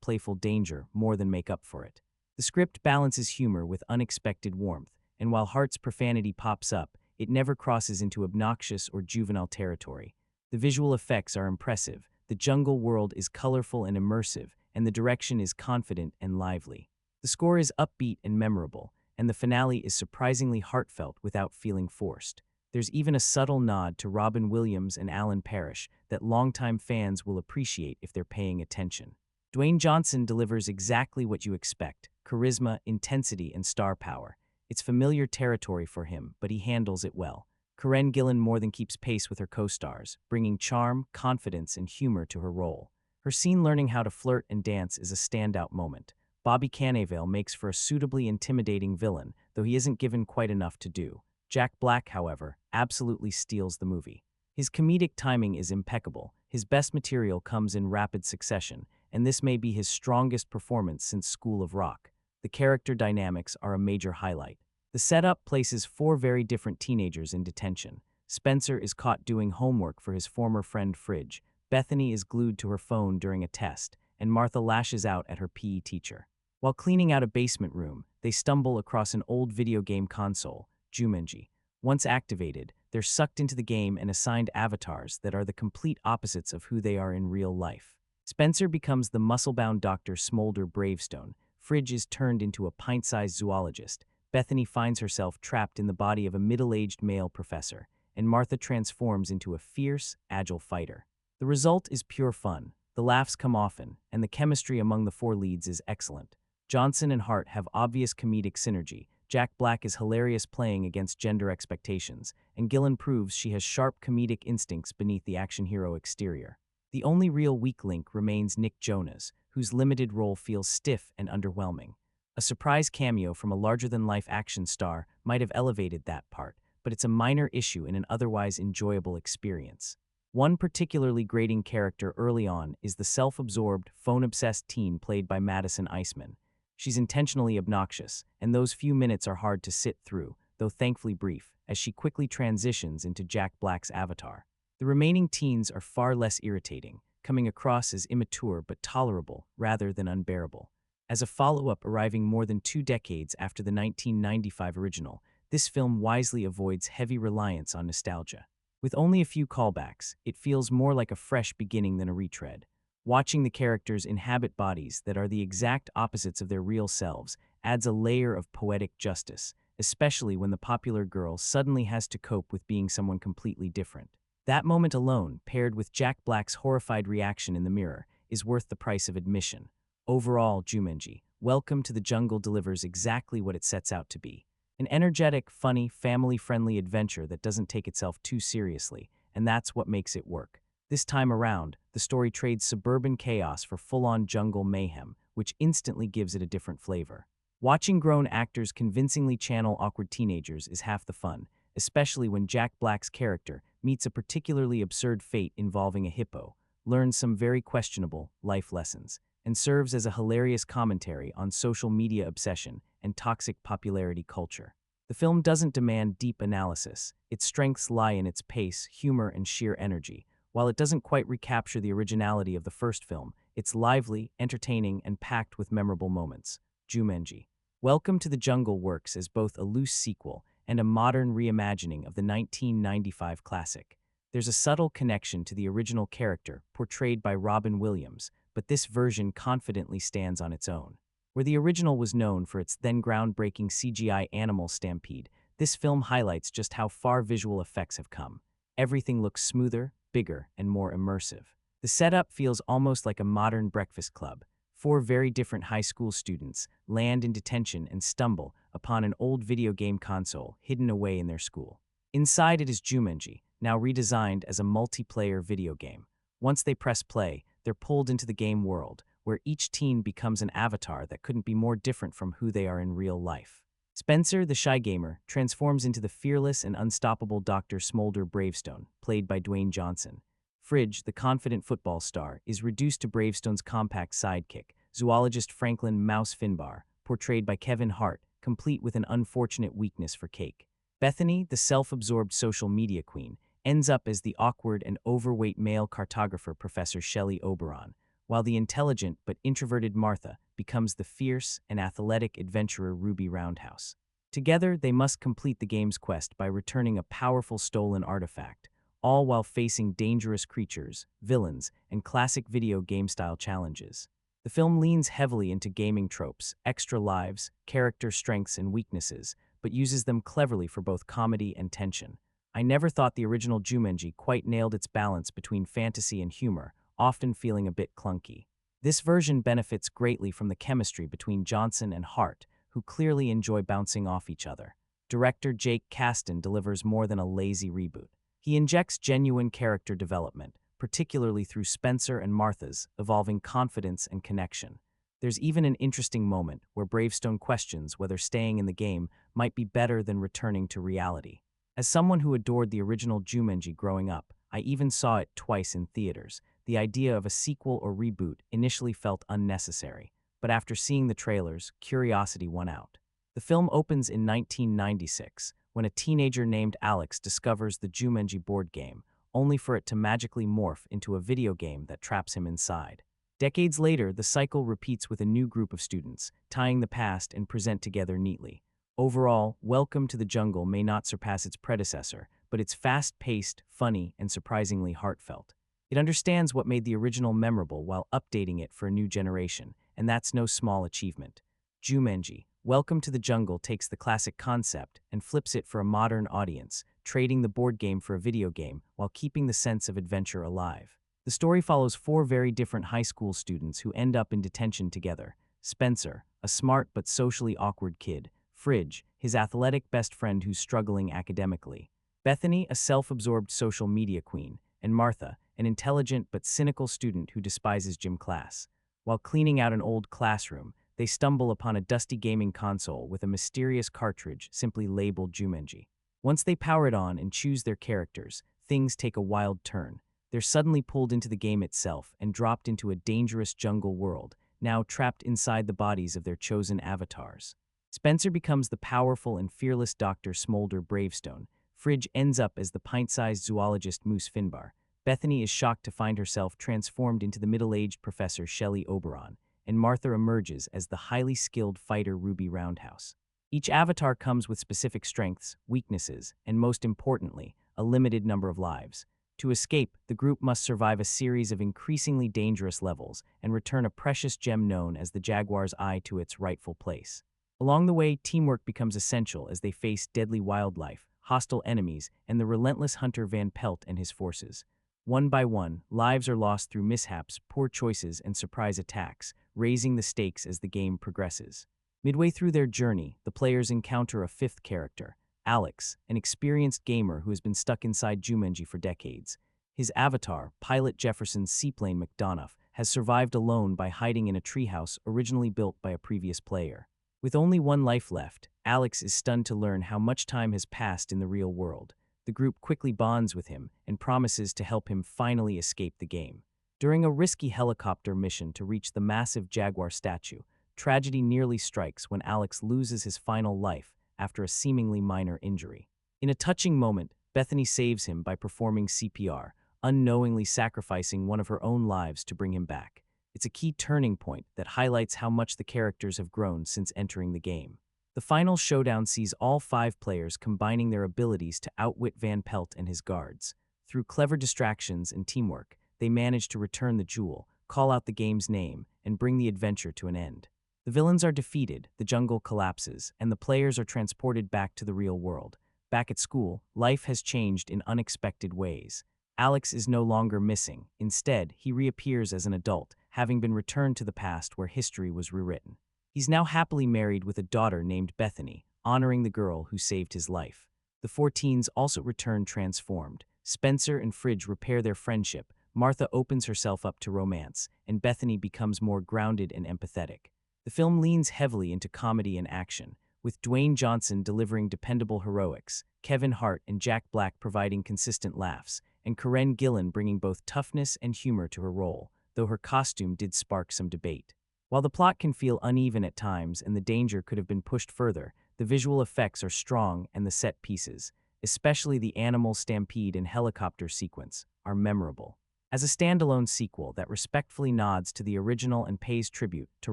playful danger more than make up for it. The script balances humor with unexpected warmth, and while Hart's profanity pops up, it never crosses into obnoxious or juvenile territory. The visual effects are impressive, the jungle world is colorful and immersive, and the direction is confident and lively. The score is upbeat and memorable, and the finale is surprisingly heartfelt without feeling forced. There's even a subtle nod to Robin Williams and Alan Parrish that longtime fans will appreciate if they're paying attention. Dwayne Johnson delivers exactly what you expect: charisma, intensity, and star power. It's familiar territory for him, but he handles it well. Karen Gillan more than keeps pace with her co-stars, bringing charm, confidence, and humor to her role. Her scene learning how to flirt and dance is a standout moment. Bobby Cannavale makes for a suitably intimidating villain, though he isn't given quite enough to do. Jack Black, however, absolutely steals the movie. His comedic timing is impeccable, his best material comes in rapid succession, and this may be his strongest performance since School of Rock. The character dynamics are a major highlight. The setup places four very different teenagers in detention. Spencer is caught doing homework for his former friend Fridge, Bethany is glued to her phone during a test, and Martha lashes out at her PE teacher. While cleaning out a basement room, they stumble across an old video game console, Jumanji. Once activated, they're sucked into the game and assigned avatars that are the complete opposites of who they are in real life. Spencer becomes the muscle-bound Dr. Smolder Bravestone, Fridge is turned into a pint-sized zoologist, Bethany finds herself trapped in the body of a middle-aged male professor, and Martha transforms into a fierce, agile fighter. The result is pure fun. The laughs come often, and the chemistry among the four leads is excellent. Johnson and Hart have obvious comedic synergy. Jack Black is hilarious playing against gender expectations, and Gillan proves she has sharp comedic instincts beneath the action hero exterior. The only real weak link remains Nick Jonas, whose limited role feels stiff and underwhelming. A surprise cameo from a larger-than-life action star might have elevated that part, but it's a minor issue in an otherwise enjoyable experience. One particularly grating character early on is the self-absorbed, phone-obsessed teen played by Madison Iseman. She's intentionally obnoxious, and those few minutes are hard to sit through, though thankfully brief, as she quickly transitions into Jack Black's avatar. The remaining teens are far less irritating, coming across as immature but tolerable rather than unbearable. As a follow-up arriving more than 2 decades after the 1995 original, this film wisely avoids heavy reliance on nostalgia. With only a few callbacks, it feels more like a fresh beginning than a retread. Watching the characters inhabit bodies that are the exact opposites of their real selves adds a layer of poetic justice, especially when the popular girl suddenly has to cope with being someone completely different. That moment alone, paired with Jack Black's horrified reaction in the mirror, is worth the price of admission. Overall, Jumanji, Welcome to the Jungle delivers exactly what it sets out to be. An energetic, funny, family-friendly adventure that doesn't take itself too seriously, and that's what makes it work. This time around, the story trades suburban chaos for full-on jungle mayhem, which instantly gives it a different flavor. Watching grown actors convincingly channel awkward teenagers is half the fun, especially when Jack Black's character meets a particularly absurd fate involving a hippo, learns some very questionable life lessons, and serves as a hilarious commentary on social media obsession and toxic popularity culture. The film doesn't demand deep analysis. Its strengths lie in its pace, humor, and sheer energy. While it doesn't quite recapture the originality of the first film, it's lively, entertaining, and packed with memorable moments. Jumanji. Welcome to the Jungle works as both a loose sequel and a modern reimagining of the 1995 classic. There's a subtle connection to the original character, portrayed by Robin Williams, but this version confidently stands on its own. Where the original was known for its then groundbreaking CGI animal stampede, this film highlights just how far visual effects have come. Everything looks smoother, bigger, and more immersive. The setup feels almost like a modern Breakfast Club. 4 very different high school students land in detention and stumble upon an old video game console hidden away in their school. Inside it is Jumanji, now redesigned as a multiplayer video game. Once they press play, they're pulled into the game world, where each teen becomes an avatar that couldn't be more different from who they are in real life. Spencer, the shy gamer, transforms into the fearless and unstoppable Dr. Smolder Bravestone, played by Dwayne Johnson. Fridge, the confident football star, is reduced to Bravestone's compact sidekick, zoologist Franklin Mouse Finbar, portrayed by Kevin Hart, complete with an unfortunate weakness for cake. Bethany, the self-absorbed social media queen, ends up as the awkward and overweight male cartographer Professor Shelley Oberon, while the intelligent but introverted Martha becomes the fierce and athletic adventurer Ruby Roundhouse. Together, they must complete the game's quest by returning a powerful stolen artifact, all while facing dangerous creatures, villains, and classic video game-style challenges. The film leans heavily into gaming tropes, extra lives, character strengths and weaknesses, but uses them cleverly for both comedy and tension. I never thought the original Jumanji quite nailed its balance between fantasy and humor, often feeling a bit clunky. This version benefits greatly from the chemistry between Johnson and Hart, who clearly enjoy bouncing off each other. Director Jake Kasdan delivers more than a lazy reboot. He injects genuine character development, particularly through Spencer and Martha's evolving confidence and connection. There's even an interesting moment where Bravestone questions whether staying in the game might be better than returning to reality. As someone who adored the original Jumanji growing up, I even saw it twice in theaters. The idea of a sequel or reboot initially felt unnecessary, but after seeing the trailers, curiosity won out. The film opens in 1996, when a teenager named Alex discovers the Jumanji board game, only for it to magically morph into a video game that traps him inside. Decades later, the cycle repeats with a new group of students, tying the past and present together neatly. Overall, Welcome to the Jungle may not surpass its predecessor, but it's fast-paced, funny, and surprisingly heartfelt. It understands what made the original memorable while updating it for a new generation, and that's no small achievement. Jumanji, Welcome to the Jungle takes the classic concept and flips it for a modern audience, trading the board game for a video game while keeping the sense of adventure alive. The story follows four very different high school students who end up in detention together. Spencer, a smart but socially awkward kid. Fridge, his athletic best friend who's struggling academically. Bethany, a self-absorbed social media queen. And Martha, an intelligent but cynical student who despises gym class. While cleaning out an old classroom, they stumble upon a dusty gaming console with a mysterious cartridge simply labeled Jumanji. Once they power it on and choose their characters, things take a wild turn. They're suddenly pulled into the game itself and dropped into a dangerous jungle world, now trapped inside the bodies of their chosen avatars. Spencer becomes the powerful and fearless Dr. Smolder Bravestone. Fridge ends up as the pint-sized zoologist Moose Finbar. Bethany is shocked to find herself transformed into the middle-aged Professor Shelley Oberon, and Martha emerges as the highly skilled fighter Ruby Roundhouse. Each avatar comes with specific strengths, weaknesses, and most importantly, a limited number of lives. To escape, the group must survive a series of increasingly dangerous levels and return a precious gem known as the Jaguar's Eye to its rightful place. Along the way, teamwork becomes essential as they face deadly wildlife, hostile enemies, and the relentless hunter Van Pelt and his forces. One by one, lives are lost through mishaps, poor choices, and surprise attacks, raising the stakes as the game progresses. Midway through their journey, the players encounter a fifth character, Alex, an experienced gamer who has been stuck inside Jumanji for decades. His avatar, pilot Jefferson Seaplane McDonough, has survived alone by hiding in a treehouse originally built by a previous player. With only one life left, Alex is stunned to learn how much time has passed in the real world. The group quickly bonds with him and promises to help him finally escape the game. During a risky helicopter mission to reach the massive Jaguar statue, tragedy nearly strikes when Alex loses his final life after a seemingly minor injury. In a touching moment, Bethany saves him by performing CPR, unknowingly sacrificing one of her own lives to bring him back. It's a key turning point that highlights how much the characters have grown since entering the game. The final showdown sees all five players combining their abilities to outwit Van Pelt and his guards. Through clever distractions and teamwork, they manage to return the jewel, call out the game's name, and bring the adventure to an end. The villains are defeated, the jungle collapses, and the players are transported back to the real world. Back at school, life has changed in unexpected ways. Alex is no longer missing. Instead, he reappears as an adult, having been returned to the past where history was rewritten. He's now happily married with a daughter named Bethany, honoring the girl who saved his life. The four teens also return transformed. Spencer and Fridge repair their friendship, Martha opens herself up to romance, and Bethany becomes more grounded and empathetic. The film leans heavily into comedy and action, with Dwayne Johnson delivering dependable heroics, Kevin Hart and Jack Black providing consistent laughs, and Karen Gillan bringing both toughness and humor to her role, though her costume did spark some debate. While the plot can feel uneven at times and the danger could have been pushed further, the visual effects are strong and the set pieces, especially the animal stampede and helicopter sequence, are memorable. As a standalone sequel that respectfully nods to the original and pays tribute to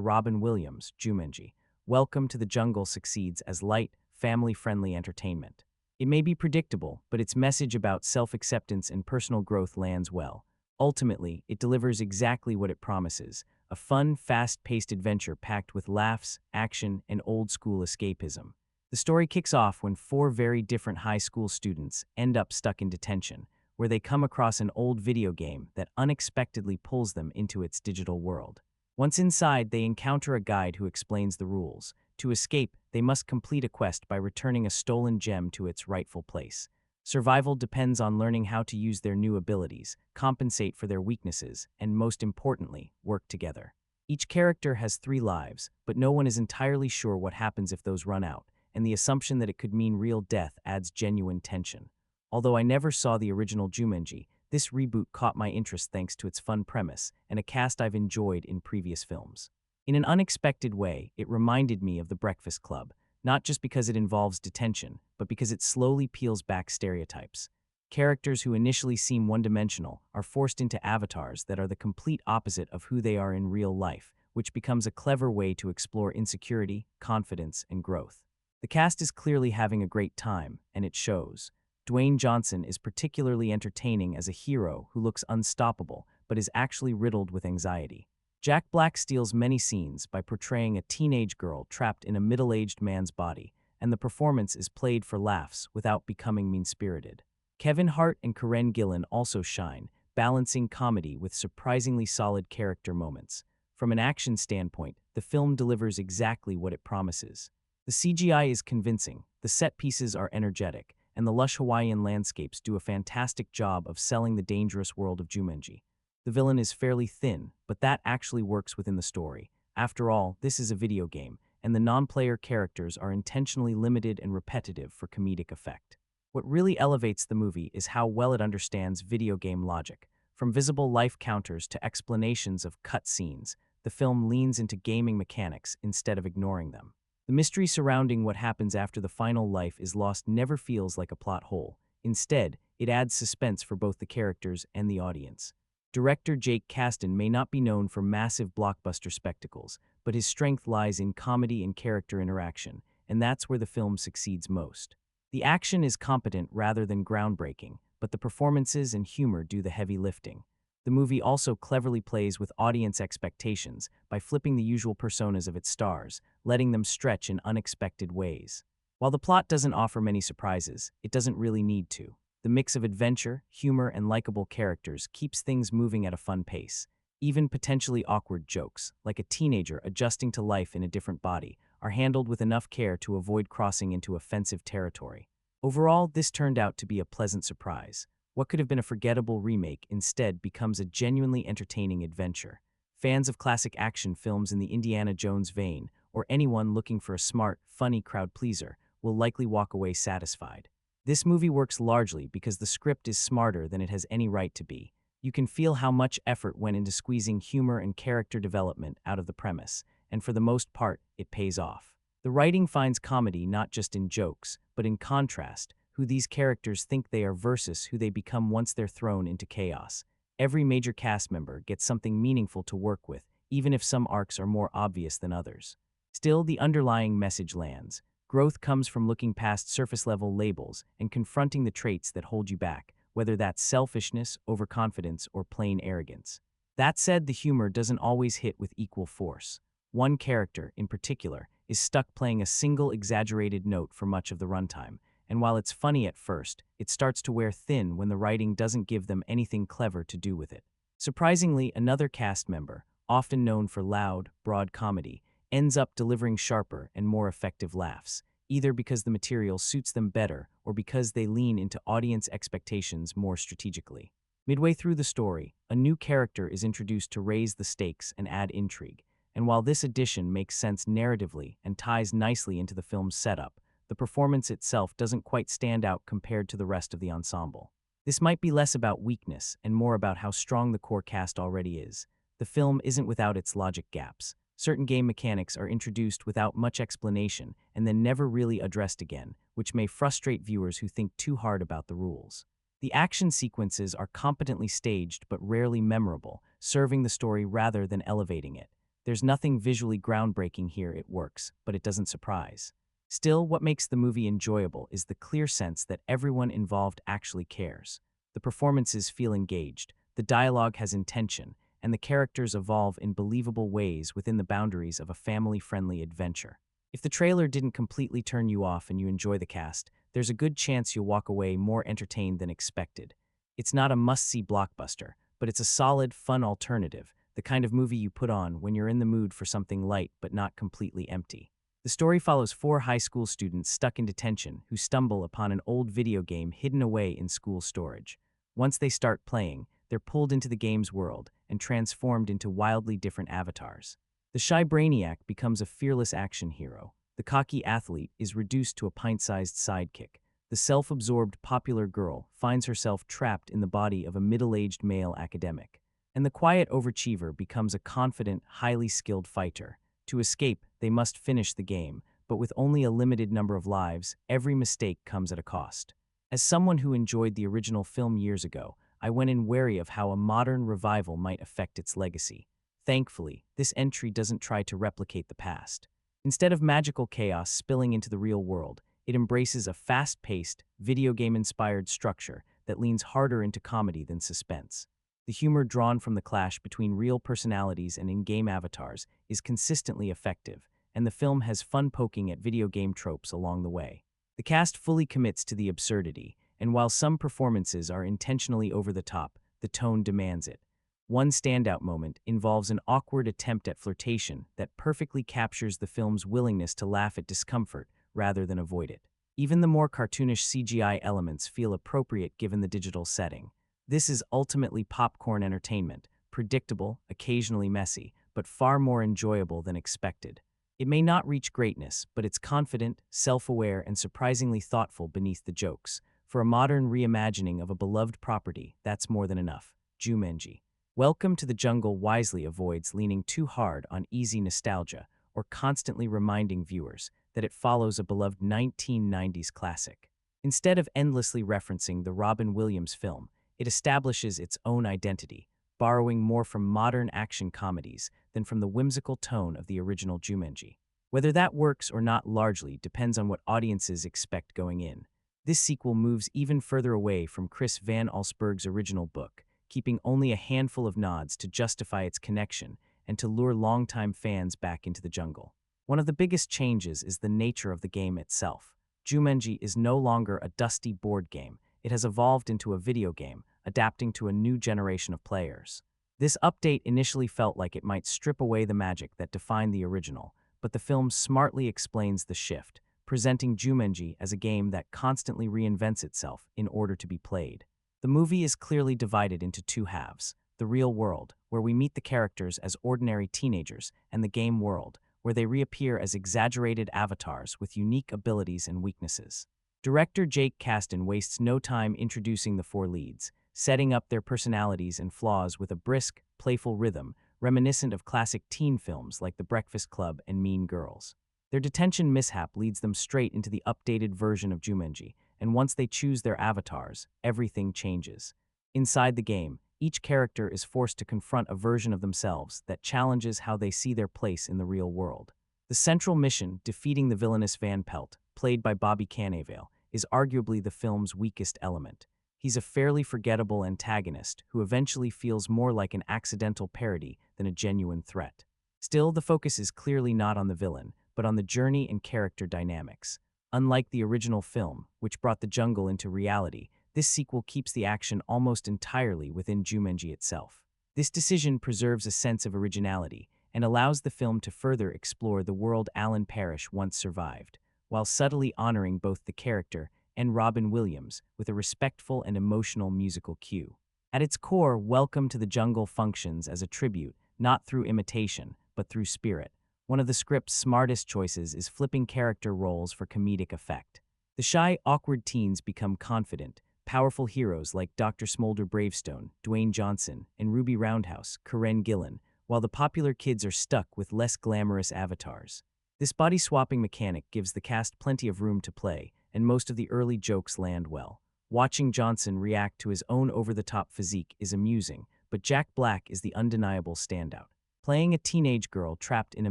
Robin Williams' Jumanji, Welcome to the Jungle succeeds as light, family-friendly entertainment. It may be predictable, but its message about self-acceptance and personal growth lands well. Ultimately, it delivers exactly what it promises: a fun, fast-paced adventure packed with laughs, action, and old-school escapism. The story kicks off when four very different high school students end up stuck in detention, where they come across an old video game that unexpectedly pulls them into its digital world. Once inside, they encounter a guide who explains the rules. To escape, they must complete a quest by returning a stolen gem to its rightful place. Survival depends on learning how to use their new abilities, compensate for their weaknesses, and most importantly, work together. Each character has 3 lives, but no one is entirely sure what happens if those run out, and the assumption that it could mean real death adds genuine tension. Although I never saw the original Jumanji, this reboot caught my interest thanks to its fun premise and a cast I've enjoyed in previous films. In an unexpected way, it reminded me of The Breakfast Club, not just because it involves detention, but because it slowly peels back stereotypes. Characters who initially seem one-dimensional are forced into avatars that are the complete opposite of who they are in real life, which becomes a clever way to explore insecurity, confidence, and growth. The cast is clearly having a great time, and it shows. Dwayne Johnson is particularly entertaining as a hero who looks unstoppable but is actually riddled with anxiety. Jack Black steals many scenes by portraying a teenage girl trapped in a middle-aged man's body, and the performance is played for laughs without becoming mean-spirited. Kevin Hart and Karen Gillan also shine, balancing comedy with surprisingly solid character moments. From an action standpoint, the film delivers exactly what it promises. The CGI is convincing, the set pieces are energetic, and the lush Hawaiian landscapes do a fantastic job of selling the dangerous world of Jumanji. The villain is fairly thin, but that actually works within the story. After all, this is a video game, and the non-player characters are intentionally limited and repetitive for comedic effect. What really elevates the movie is how well it understands video game logic. From visible life counters to explanations of cut scenes, the film leans into gaming mechanics instead of ignoring them. The mystery surrounding what happens after the final life is lost never feels like a plot hole. Instead, it adds suspense for both the characters and the audience. Director Jake Kasdan may not be known for massive blockbuster spectacles, but his strength lies in comedy and character interaction, and that's where the film succeeds most. The action is competent rather than groundbreaking, but the performances and humor do the heavy lifting. The movie also cleverly plays with audience expectations by flipping the usual personas of its stars, letting them stretch in unexpected ways. While the plot doesn't offer many surprises, it doesn't really need to. The mix of adventure, humor, and likable characters keeps things moving at a fun pace. Even potentially awkward jokes, like a teenager adjusting to life in a different body, are handled with enough care to avoid crossing into offensive territory. Overall, this turned out to be a pleasant surprise. What could have been a forgettable remake instead becomes a genuinely entertaining adventure. Fans of classic action films in the Indiana Jones vein, or anyone looking for a smart, funny crowd pleaser, will likely walk away satisfied. This movie works largely because the script is smarter than it has any right to be. You can feel how much effort went into squeezing humor and character development out of the premise, and for the most part, it pays off. The writing finds comedy not just in jokes, but in contrast, who these characters think they are versus who they become once they're thrown into chaos. Every major cast member gets something meaningful to work with, even if some arcs are more obvious than others. Still, the underlying message lands. Growth comes from looking past surface-level labels and confronting the traits that hold you back, whether that's selfishness, overconfidence, or plain arrogance. That said, the humor doesn't always hit with equal force. One character, in particular, is stuck playing a single exaggerated note for much of the runtime, and while it's funny at first, it starts to wear thin when the writing doesn't give them anything clever to do with it. Surprisingly, another cast member, often known for loud, broad comedy, ends up delivering sharper and more effective laughs, either because the material suits them better or because they lean into audience expectations more strategically. Midway through the story, a new character is introduced to raise the stakes and add intrigue, and while this addition makes sense narratively and ties nicely into the film's setup, the performance itself doesn't quite stand out compared to the rest of the ensemble. This might be less about weakness and more about how strong the core cast already is. The film isn't without its logic gaps. Certain game mechanics are introduced without much explanation and then never really addressed again, which may frustrate viewers who think too hard about the rules. The action sequences are competently staged but rarely memorable, serving the story rather than elevating it. There's nothing visually groundbreaking here, it works, but it doesn't surprise. Still, what makes the movie enjoyable is the clear sense that everyone involved actually cares. The performances feel engaged, the dialogue has intention, and the characters evolve in believable ways within the boundaries of a family-friendly adventure. If the trailer didn't completely turn you off and you enjoy the cast, there's a good chance you'll walk away more entertained than expected. It's not a must-see blockbuster, but it's a solid, fun alternative, the kind of movie you put on when you're in the mood for something light but not completely empty. The story follows four high school students stuck in detention who stumble upon an old video game hidden away in school storage. Once they start playing, they're pulled into the game's world and transformed into wildly different avatars. The shy brainiac becomes a fearless action hero. The cocky athlete is reduced to a pint-sized sidekick. The self-absorbed popular girl finds herself trapped in the body of a middle-aged male academic. And the quiet overachiever becomes a confident, highly skilled fighter. To escape, they must finish the game, but with only a limited number of lives, every mistake comes at a cost. As someone who enjoyed the original film years ago, I went in wary of how a modern revival might affect its legacy. Thankfully, this entry doesn't try to replicate the past. Instead of magical chaos spilling into the real world, it embraces a fast-paced, video game-inspired structure that leans harder into comedy than suspense. The humor drawn from the clash between real personalities and in-game avatars is consistently effective, and the film has fun poking at video game tropes along the way. The cast fully commits to the absurdity, and while some performances are intentionally over the top, the tone demands it. One standout moment involves an awkward attempt at flirtation that perfectly captures the film's willingness to laugh at discomfort rather than avoid it. Even the more cartoonish CGI elements feel appropriate given the digital setting. This is ultimately popcorn entertainment, predictable, occasionally messy, but far more enjoyable than expected. It may not reach greatness, but it's confident, self-aware, and surprisingly thoughtful beneath the jokes. For a modern reimagining of a beloved property, that's more than enough. Jumanji. Welcome to the Jungle wisely avoids leaning too hard on easy nostalgia or constantly reminding viewers that it follows a beloved 1990s classic. Instead of endlessly referencing the Robin Williams film, it establishes its own identity, borrowing more from modern action comedies than from the whimsical tone of the original Jumanji. Whether that works or not largely depends on what audiences expect going in. This sequel moves even further away from Chris Van Allsburg's original book, keeping only a handful of nods to justify its connection and to lure longtime fans back into the jungle. One of the biggest changes is the nature of the game itself. Jumanji is no longer a dusty board game. It has evolved into a video game, adapting to a new generation of players. This update initially felt like it might strip away the magic that defined the original, but the film smartly explains the shift, presenting Jumanji as a game that constantly reinvents itself in order to be played. The movie is clearly divided into two halves: the real world, where we meet the characters as ordinary teenagers, and the game world, where they reappear as exaggerated avatars with unique abilities and weaknesses. Director Jake Kasdan wastes no time introducing the four leads, setting up their personalities and flaws with a brisk, playful rhythm reminiscent of classic teen films like The Breakfast Club and Mean Girls. Their detention mishap leads them straight into the updated version of Jumanji, and once they choose their avatars, everything changes. Inside the game, each character is forced to confront a version of themselves that challenges how they see their place in the real world. The central mission, defeating the villainous Van Pelt, played by Bobby Cannavale, is arguably the film's weakest element. He's a fairly forgettable antagonist who eventually feels more like an accidental parody than a genuine threat. Still, the focus is clearly not on the villain, but on the journey and character dynamics. Unlike the original film, which brought the jungle into reality, this sequel keeps the action almost entirely within Jumanji itself. This decision preserves a sense of originality and allows the film to further explore the world Alan Parrish once survived, while subtly honoring both the character and Robin Williams with a respectful and emotional musical cue. At its core, Welcome to the Jungle functions as a tribute, not through imitation, but through spirit. One of the script's smartest choices is flipping character roles for comedic effect. The shy, awkward teens become confident, powerful heroes like Dr. Smolder Bravestone, Dwayne Johnson, and Ruby Roundhouse, Karen Gillan, while the popular kids are stuck with less glamorous avatars. This body-swapping mechanic gives the cast plenty of room to play, and most of the early jokes land well. Watching Johnson react to his own over-the-top physique is amusing, but Jack Black is the undeniable standout. Playing a teenage girl trapped in a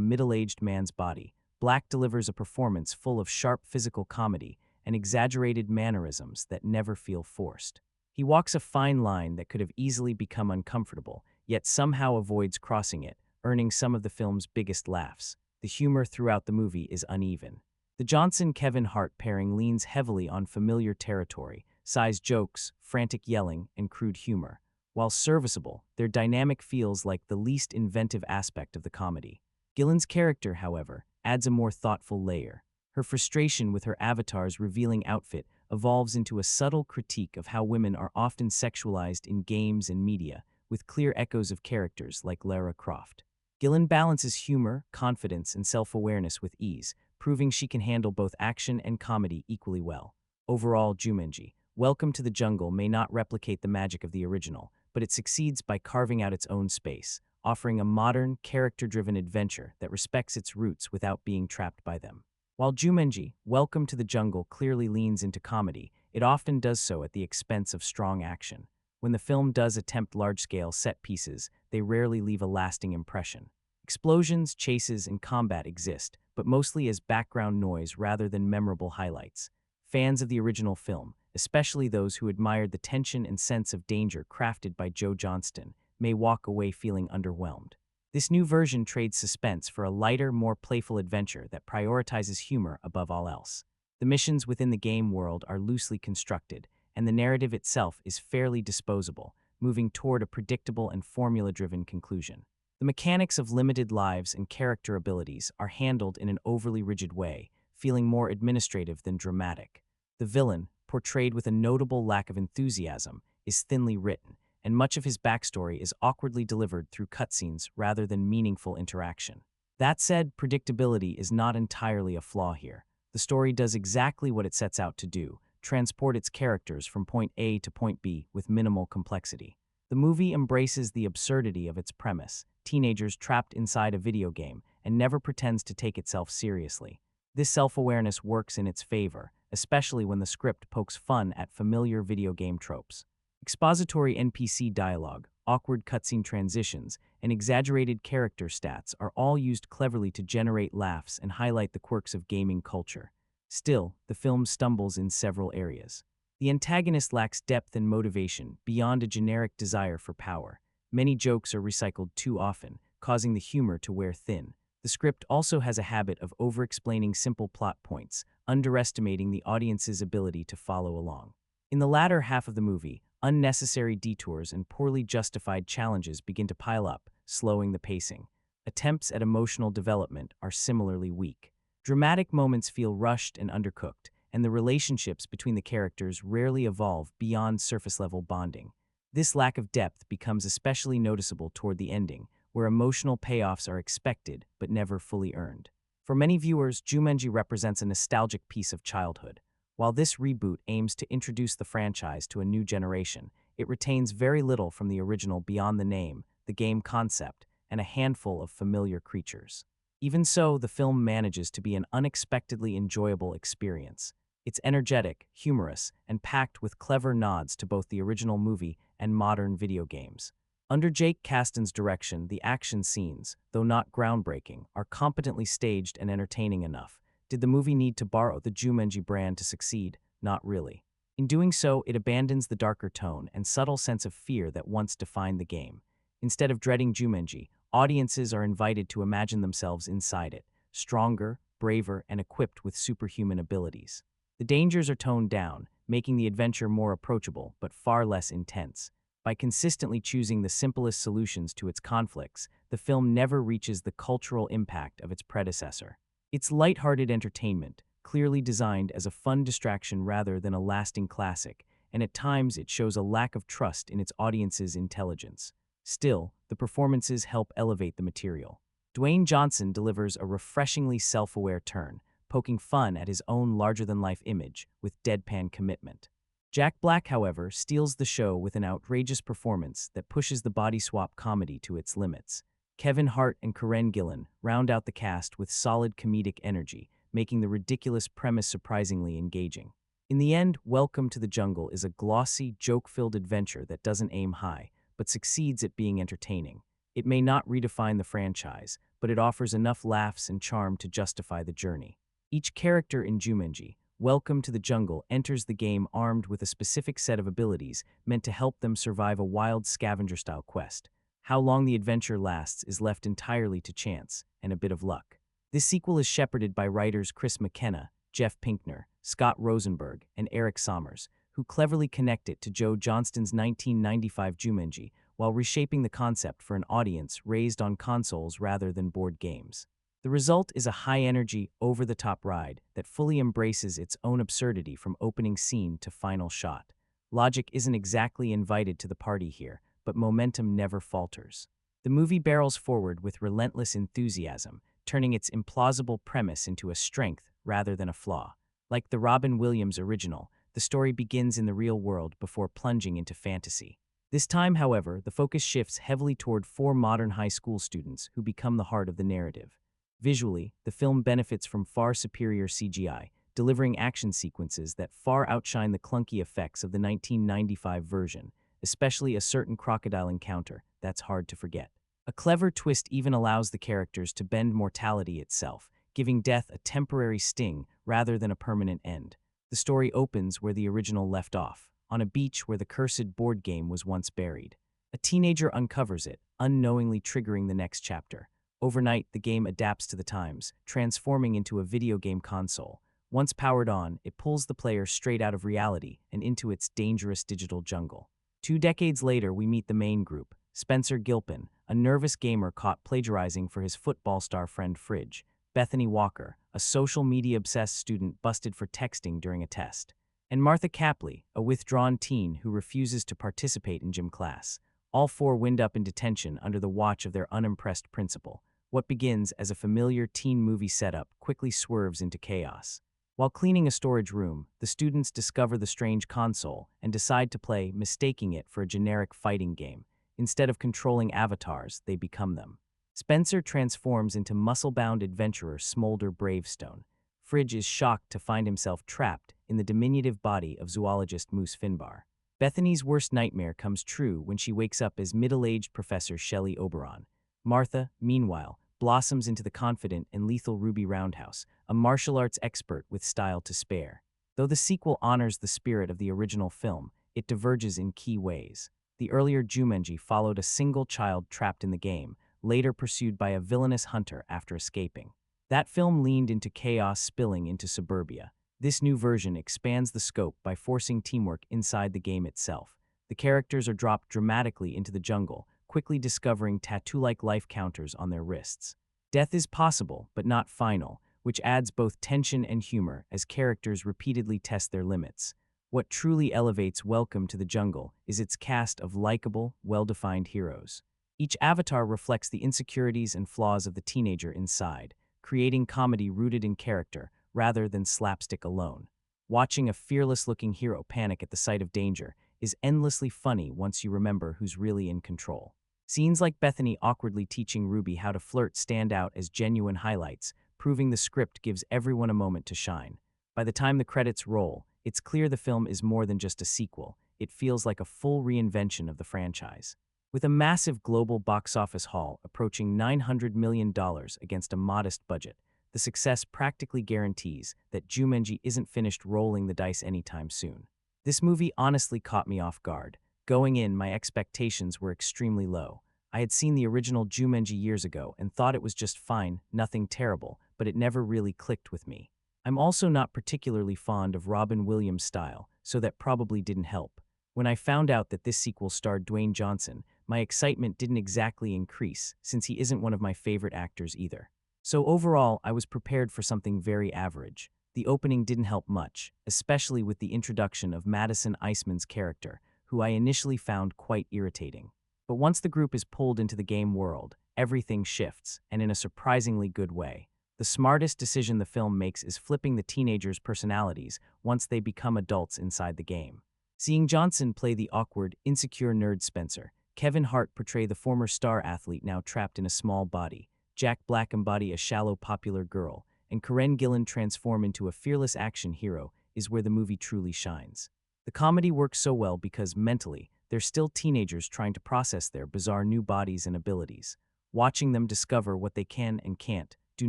middle-aged man's body, Black delivers a performance full of sharp physical comedy and exaggerated mannerisms that never feel forced. He walks a fine line that could have easily become uncomfortable, yet somehow avoids crossing it, earning some of the film's biggest laughs. The humor throughout the movie is uneven. The Johnson-Kevin Hart pairing leans heavily on familiar territory, size jokes, frantic yelling, and crude humor. While serviceable, their dynamic feels like the least inventive aspect of the comedy. Gillian's character, however, adds a more thoughtful layer. Her frustration with her avatar's revealing outfit evolves into a subtle critique of how women are often sexualized in games and media, with clear echoes of characters like Lara Croft. Gillian balances humor, confidence, and self-awareness with ease, proving she can handle both action and comedy equally well. Overall, Jumanji, Welcome to the Jungle may not replicate the magic of the original, but it succeeds by carving out its own space, offering a modern, character-driven adventure that respects its roots without being trapped by them. While Jumanji, Welcome to the Jungle clearly leans into comedy, it often does so at the expense of strong action. When the film does attempt large-scale set pieces, they rarely leave a lasting impression. Explosions, chases, and combat exist, but mostly as background noise rather than memorable highlights. Fans of the original film, especially those who admired the tension and sense of danger crafted by Joe Johnston, may walk away feeling underwhelmed. This new version trades suspense for a lighter, more playful adventure that prioritizes humor above all else. The missions within the game world are loosely constructed, and the narrative itself is fairly disposable, moving toward a predictable and formula-driven conclusion. The mechanics of limited lives and character abilities are handled in an overly rigid way, feeling more administrative than dramatic. The villain, portrayed with a notable lack of enthusiasm, is thinly written, and much of his backstory is awkwardly delivered through cutscenes rather than meaningful interaction. That said, predictability is not entirely a flaw here. The story does exactly what it sets out to do: transport its characters from point A to point B with minimal complexity. The movie embraces the absurdity of its premise, teenagers trapped inside a video game, and never pretends to take itself seriously. This self-awareness works in its favor, especially when the script pokes fun at familiar video game tropes. Expository NPC dialogue, awkward cutscene transitions, and exaggerated character stats are all used cleverly to generate laughs and highlight the quirks of gaming culture. Still, the film stumbles in several areas. The antagonist lacks depth and motivation beyond a generic desire for power. Many jokes are recycled too often, causing the humor to wear thin. The script also has a habit of over-explaining simple plot points, underestimating the audience's ability to follow along. In the latter half of the movie, unnecessary detours and poorly justified challenges begin to pile up, slowing the pacing. Attempts at emotional development are similarly weak. Dramatic moments feel rushed and undercooked, and the relationships between the characters rarely evolve beyond surface-level bonding. This lack of depth becomes especially noticeable toward the ending, where emotional payoffs are expected but never fully earned. For many viewers, Jumanji represents a nostalgic piece of childhood. While this reboot aims to introduce the franchise to a new generation, it retains very little from the original beyond the name, the game concept, and a handful of familiar creatures. Even so, the film manages to be an unexpectedly enjoyable experience. It's energetic, humorous, and packed with clever nods to both the original movie and modern video games. Under Jake Kasdan's direction, the action scenes, though not groundbreaking, are competently staged and entertaining enough. Did the movie need to borrow the Jumanji brand to succeed? Not really. In doing so, it abandons the darker tone and subtle sense of fear that once defined the game. Instead of dreading Jumanji, audiences are invited to imagine themselves inside it, stronger, braver, and equipped with superhuman abilities. The dangers are toned down, making the adventure more approachable but far less intense. By consistently choosing the simplest solutions to its conflicts, the film never reaches the cultural impact of its predecessor. It's lighthearted entertainment, clearly designed as a fun distraction rather than a lasting classic, and at times it shows a lack of trust in its audience's intelligence. Still, the performances help elevate the material. Dwayne Johnson delivers a refreshingly self-aware turn, poking fun at his own larger-than-life image with deadpan commitment. Jack Black, however, steals the show with an outrageous performance that pushes the body swap comedy to its limits. Kevin Hart and Karen Gillan round out the cast with solid comedic energy, making the ridiculous premise surprisingly engaging. In the end, Welcome to the Jungle is a glossy, joke-filled adventure that doesn't aim high, but succeeds at being entertaining. It may not redefine the franchise, but it offers enough laughs and charm to justify the journey. Each character in Jumanji, Welcome to the Jungle, enters the game armed with a specific set of abilities meant to help them survive a wild scavenger-style quest. How long the adventure lasts is left entirely to chance and a bit of luck. This sequel is shepherded by writers Chris McKenna, Jeff Pinkner, Scott Rosenberg, and Eric Sommers, who cleverly connect it to Joe Johnston's 1995 Jumanji while reshaping the concept for an audience raised on consoles rather than board games. The result is a high-energy, over-the-top ride that fully embraces its own absurdity from opening scene to final shot. Logic isn't exactly invited to the party here, but momentum never falters. The movie barrels forward with relentless enthusiasm, turning its implausible premise into a strength rather than a flaw. Like the Robin Williams original, the story begins in the real world before plunging into fantasy. This time, however, the focus shifts heavily toward four modern high school students who become the heart of the narrative. Visually, the film benefits from far superior CGI, delivering action sequences that far outshine the clunky effects of the 1995 version, especially a certain crocodile encounter that's hard to forget. A clever twist even allows the characters to bend mortality itself, giving death a temporary sting rather than a permanent end. The story opens where the original left off, on a beach where the cursed board game was once buried. A teenager uncovers it, unknowingly triggering the next chapter. Overnight, the game adapts to the times, transforming into a video game console. Once powered on, it pulls the player straight out of reality and into its dangerous digital jungle. 2 decades later, we meet the main group, Spencer Gilpin, a nervous gamer caught plagiarizing for his football star friend Fridge, Bethany Walker, a social media-obsessed student busted for texting during a test, and Martha Capley, a withdrawn teen who refuses to participate in gym class. All four wind up in detention under the watch of their unimpressed principal. What begins as a familiar teen movie setup quickly swerves into chaos. While cleaning a storage room, the students discover the strange console and decide to play, mistaking it for a generic fighting game. Instead of controlling avatars, they become them. Spencer transforms into muscle-bound adventurer Smolder Bravestone. Fridge is shocked to find himself trapped in the diminutive body of zoologist Moose Finbar. Bethany's worst nightmare comes true when she wakes up as middle-aged Professor Shelley Oberon. Martha, meanwhile, blossoms into the confident and lethal Ruby Roundhouse, a martial arts expert with style to spare. Though the sequel honors the spirit of the original film, it diverges in key ways. The earlier Jumanji followed a single child trapped in the game, later pursued by a villainous hunter after escaping. That film leaned into chaos spilling into suburbia. This new version expands the scope by forcing teamwork inside the game itself. The characters are dropped dramatically into the jungle, quickly discovering tattoo-like life counters on their wrists. Death is possible, but not final, which adds both tension and humor as characters repeatedly test their limits. What truly elevates Welcome to the Jungle is its cast of likable, well-defined heroes. Each avatar reflects the insecurities and flaws of the teenager inside, creating comedy rooted in character rather than slapstick alone. Watching a fearless-looking hero panic at the sight of danger is endlessly funny once you remember who's really in control. Scenes like Bethany awkwardly teaching Ruby how to flirt stand out as genuine highlights, proving the script gives everyone a moment to shine. By the time the credits roll, it's clear the film is more than just a sequel. It feels like a full reinvention of the franchise. With a massive global box office haul approaching $900 million against a modest budget, the success practically guarantees that Jumanji isn't finished rolling the dice anytime soon. This movie honestly caught me off guard. Going in, my expectations were extremely low. I had seen the original Jumanji years ago and thought it was just fine, nothing terrible, but it never really clicked with me. I'm also not particularly fond of Robin Williams' style, so that probably didn't help. When I found out that this sequel starred Dwayne Johnson, my excitement didn't exactly increase, since he isn't one of my favorite actors either. So overall, I was prepared for something very average. The opening didn't help much, especially with the introduction of Madison Iceman's character, who I initially found quite irritating. But once the group is pulled into the game world, everything shifts, and in a surprisingly good way. The smartest decision the film makes is flipping the teenagers' personalities once they become adults inside the game. Seeing Johnson play the awkward, insecure nerd Spencer Kevin Hart portray the former star athlete now trapped in a small body. Jack Black embody a shallow popular girl, and Karen Gillan transform into a fearless action hero is where the movie truly shines. The comedy works so well because mentally, they're still teenagers trying to process their bizarre new bodies and abilities. Watching them discover what they can and can't do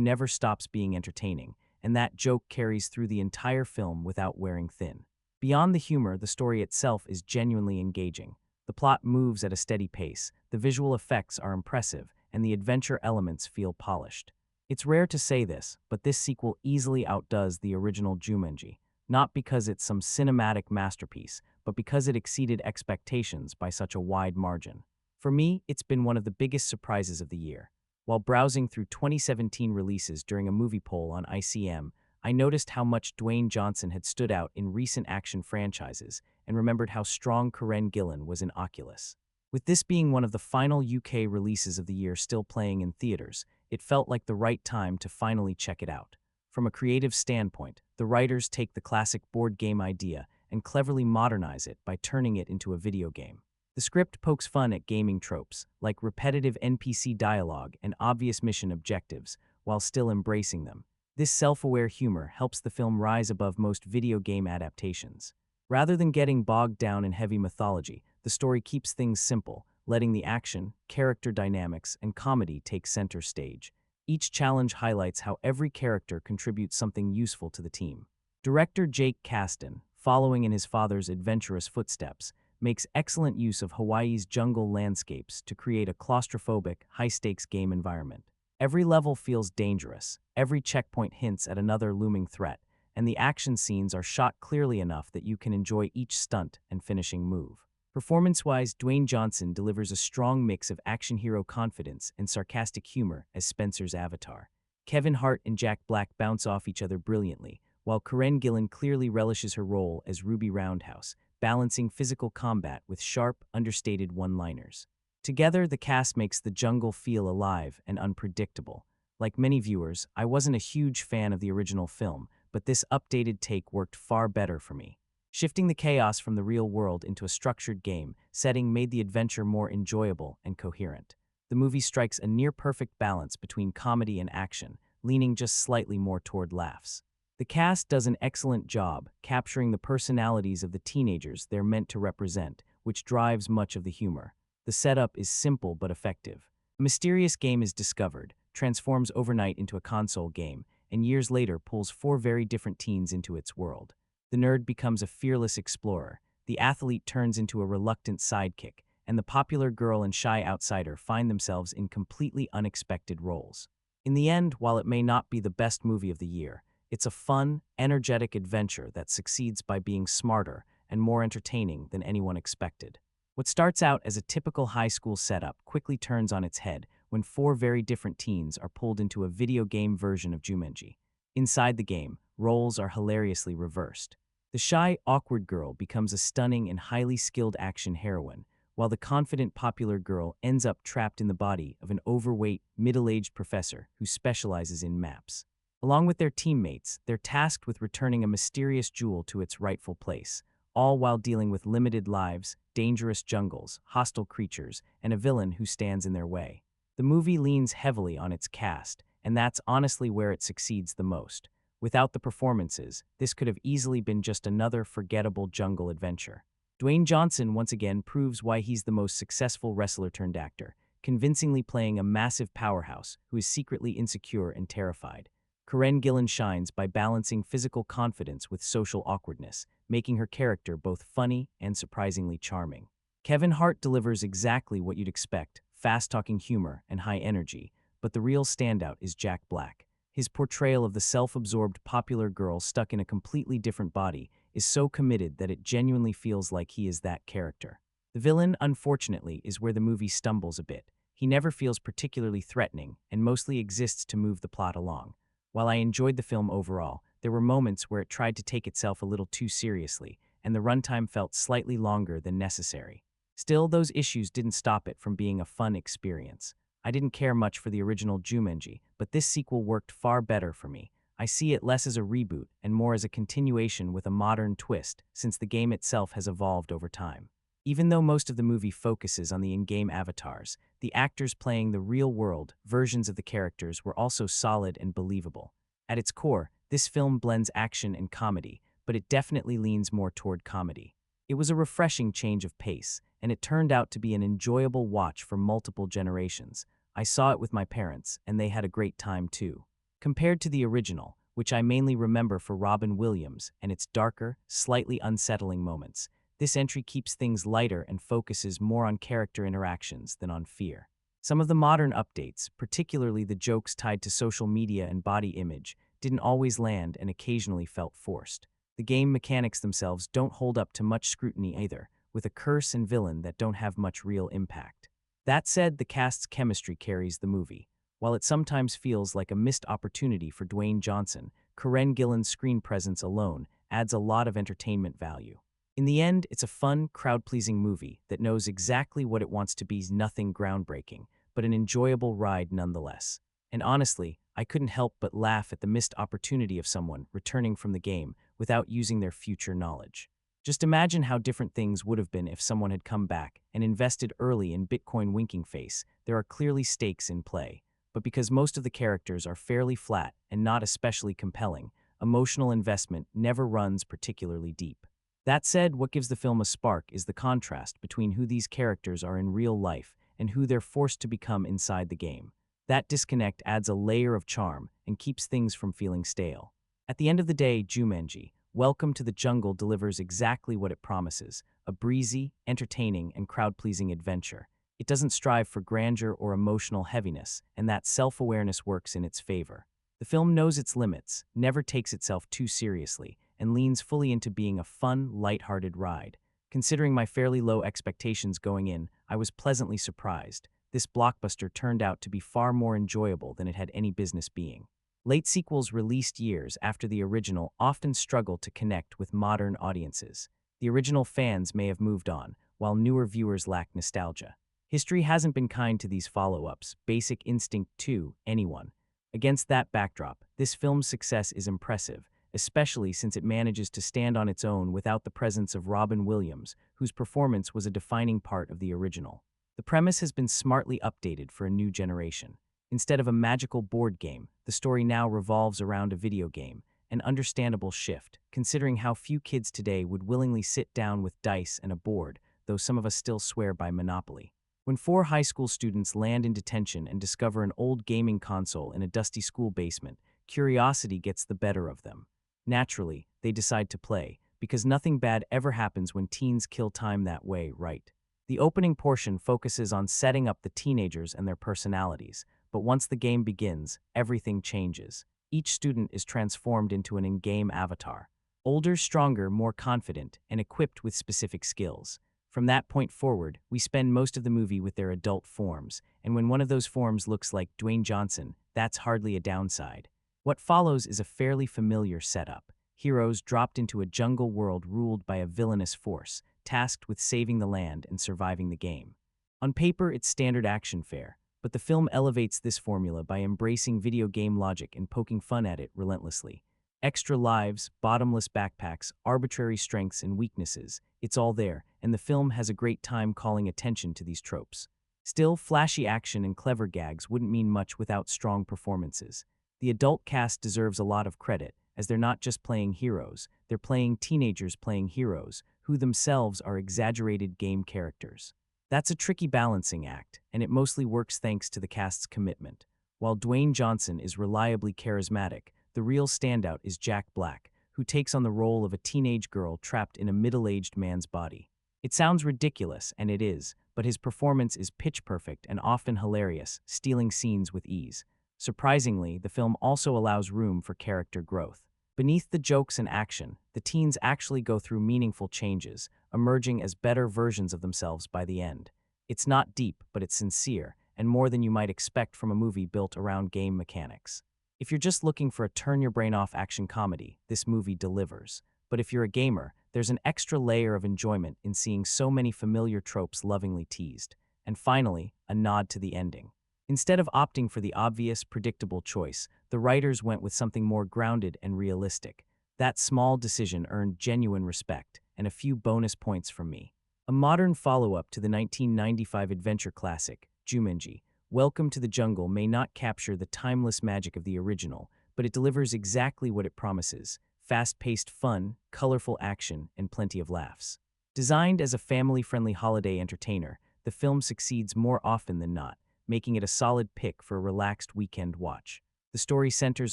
never stops being entertaining, and that joke carries through the entire film without wearing thin. Beyond the humor, the story itself is genuinely engaging. The plot moves at a steady pace, the visual effects are impressive, and the adventure elements feel polished. It's rare to say this, but this sequel easily outdoes the original Jumanji, not because it's some cinematic masterpiece, but because it exceeded expectations by such a wide margin. For me, it's been one of the biggest surprises of the year. While browsing through 2017 releases during a movie poll on ICM, I noticed how much Dwayne Johnson had stood out in recent action franchises and remembered how strong Karen Gillan was in Oculus. With this being one of the final UK releases of the year still playing in theaters, it felt like the right time to finally check it out. From a creative standpoint, the writers take the classic board game idea and cleverly modernize it by turning it into a video game. The script pokes fun at gaming tropes, like repetitive NPC dialogue and obvious mission objectives, while still embracing them. This self-aware humor helps the film rise above most video game adaptations. Rather than getting bogged down in heavy mythology, the story keeps things simple, letting the action, character dynamics, and comedy take center stage. Each challenge highlights how every character contributes something useful to the team. Director Jake Kasdan, following in his father's adventurous footsteps, makes excellent use of Hawaii's jungle landscapes to create a claustrophobic, high-stakes game environment. Every level feels dangerous, every checkpoint hints at another looming threat, and the action scenes are shot clearly enough that you can enjoy each stunt and finishing move. Performance-wise, Dwayne Johnson delivers a strong mix of action hero confidence and sarcastic humor as Spencer's avatar. Kevin Hart and Jack Black bounce off each other brilliantly, while Karen Gillan clearly relishes her role as Ruby Roundhouse, balancing physical combat with sharp, understated one-liners. Together, the cast makes the jungle feel alive and unpredictable. Like many viewers, I wasn't a huge fan of the original film, but this updated take worked far better for me. Shifting the chaos from the real world into a structured game setting made the adventure more enjoyable and coherent. The movie strikes a near-perfect balance between comedy and action, leaning just slightly more toward laughs. The cast does an excellent job capturing the personalities of the teenagers they're meant to represent, which drives much of the humor. The setup is simple but effective. A mysterious game is discovered, transforms overnight into a console game, and years later pulls four very different teens into its world. The nerd becomes a fearless explorer, the athlete turns into a reluctant sidekick, and the popular girl and shy outsider find themselves in completely unexpected roles. In the end, while it may not be the best movie of the year, it's a fun, energetic adventure that succeeds by being smarter and more entertaining than anyone expected. What starts out as a typical high school setup quickly turns on its head when four very different teens are pulled into a video game version of Jumanji. Inside the game, roles are hilariously reversed. The shy, awkward girl becomes a stunning and highly skilled action heroine, while the confident popular girl ends up trapped in the body of an overweight, middle-aged professor who specializes in maps. Along with their teammates, they're tasked with returning a mysterious jewel to its rightful place, all while dealing with limited lives, dangerous jungles, hostile creatures, and a villain who stands in their way. The movie leans heavily on its cast, and that's honestly where it succeeds the most. Without the performances, this could have easily been just another forgettable jungle adventure. Dwayne Johnson once again proves why he's the most successful wrestler-turned-actor, convincingly playing a massive powerhouse who is secretly insecure and terrified. Karen Gillan shines by balancing physical confidence with social awkwardness, making her character both funny and surprisingly charming. Kevin Hart delivers exactly what you'd expect, fast-talking humor and high energy, but the real standout is Jack Black. His portrayal of the self-absorbed popular girl stuck in a completely different body is so committed that it genuinely feels like he is that character. The villain, unfortunately, is where the movie stumbles a bit. He never feels particularly threatening and mostly exists to move the plot along. While I enjoyed the film overall, there were moments where it tried to take itself a little too seriously, and the runtime felt slightly longer than necessary. Still, those issues didn't stop it from being a fun experience. I didn't care much for the original Jumanji, but this sequel worked far better for me. I see it less as a reboot and more as a continuation with a modern twist, since the game itself has evolved over time. Even though most of the movie focuses on the in-game avatars, the actors playing the real-world versions of the characters were also solid and believable. At its core, this film blends action and comedy, but it definitely leans more toward comedy. It was a refreshing change of pace, and it turned out to be an enjoyable watch for multiple generations. I saw it with my parents, and they had a great time too. Compared to the original, which I mainly remember for Robin Williams and its darker, slightly unsettling moments, this entry keeps things lighter and focuses more on character interactions than on fear. Some of the modern updates, particularly the jokes tied to social media and body image, didn't always land and occasionally felt forced. The game mechanics themselves don't hold up to much scrutiny either, with a curse and villain that don't have much real impact. That said, the cast's chemistry carries the movie. While it sometimes feels like a missed opportunity for Dwayne Johnson, Karen Gillan's screen presence alone adds a lot of entertainment value. In the end, it's a fun, crowd-pleasing movie that knows exactly what it wants to be, nothing groundbreaking, but an enjoyable ride nonetheless. And honestly, I couldn't help but laugh at the missed opportunity of someone returning from the game without using their future knowledge. Just imagine how different things would have been if someone had come back and invested early in Bitcoin winking face. There are clearly stakes in play, but because most of the characters are fairly flat and not especially compelling, emotional investment never runs particularly deep. That said, what gives the film a spark is the contrast between who these characters are in real life and who they're forced to become inside the game. That disconnect adds a layer of charm and keeps things from feeling stale. At the end of the day, Jumanji, Welcome to the Jungle delivers exactly what it promises, a breezy, entertaining, and crowd-pleasing adventure. It doesn't strive for grandeur or emotional heaviness, and that self-awareness works in its favor. The film knows its limits, never takes itself too seriously, and leans fully into being a fun, lighthearted ride. Considering my fairly low expectations going in, I was pleasantly surprised. This blockbuster turned out to be far more enjoyable than it had any business being. Late sequels released years after the original often struggle to connect with modern audiences. The original fans may have moved on, while newer viewers lack nostalgia. History hasn't been kind to these follow-ups, Basic Instinct 2, anyone. Against that backdrop, this film's success is impressive, especially since it manages to stand on its own without the presence of Robin Williams, whose performance was a defining part of the original. The premise has been smartly updated for a new generation. Instead of a magical board game, the story now revolves around a video game, an understandable shift, considering how few kids today would willingly sit down with dice and a board, though some of us still swear by Monopoly. When four high school students land in detention and discover an old gaming console in a dusty school basement, curiosity gets the better of them. Naturally, they decide to play, because nothing bad ever happens when teens kill time that way, right? The opening portion focuses on setting up the teenagers and their personalities, but once the game begins, everything changes. Each student is transformed into an in-game avatar. Older, stronger, more confident, and equipped with specific skills. From that point forward, we spend most of the movie with their adult forms, and when one of those forms looks like Dwayne Johnson, that's hardly a downside. What follows is a fairly familiar setup. Heroes dropped into a jungle world ruled by a villainous force, tasked with saving the land and surviving the game. On paper, it's standard action fare, but the film elevates this formula by embracing video game logic and poking fun at it relentlessly. Extra lives, bottomless backpacks, arbitrary strengths and weaknesses, it's all there, and the film has a great time calling attention to these tropes. Still, flashy action and clever gags wouldn't mean much without strong performances. The adult cast deserves a lot of credit, as they're not just playing heroes, they're playing teenagers playing heroes, who themselves are exaggerated game characters. That's a tricky balancing act, and it mostly works thanks to the cast's commitment. While Dwayne Johnson is reliably charismatic, the real standout is Jack Black, who takes on the role of a teenage girl trapped in a middle-aged man's body. It sounds ridiculous, and it is, but his performance is pitch-perfect and often hilarious, stealing scenes with ease. Surprisingly, the film also allows room for character growth. Beneath the jokes and action, the teens actually go through meaningful changes, emerging as better versions of themselves by the end. It's not deep, but it's sincere, and more than you might expect from a movie built around game mechanics. If you're just looking for a turn-your-brain-off action comedy, this movie delivers. But if you're a gamer, there's an extra layer of enjoyment in seeing so many familiar tropes lovingly teased. And finally, a nod to the ending. Instead of opting for the obvious, predictable choice, the writers went with something more grounded and realistic. That small decision earned genuine respect, and a few bonus points from me. a modern follow-up to the 1995 adventure classic, Jumanji. Welcome to the Jungle may not capture the timeless magic of the original, but it delivers exactly what it promises: fast-paced fun, colorful action, and plenty of laughs. Designed as a family-friendly holiday entertainer, the film succeeds more often than not, making it a solid pick for a relaxed weekend watch. The story centers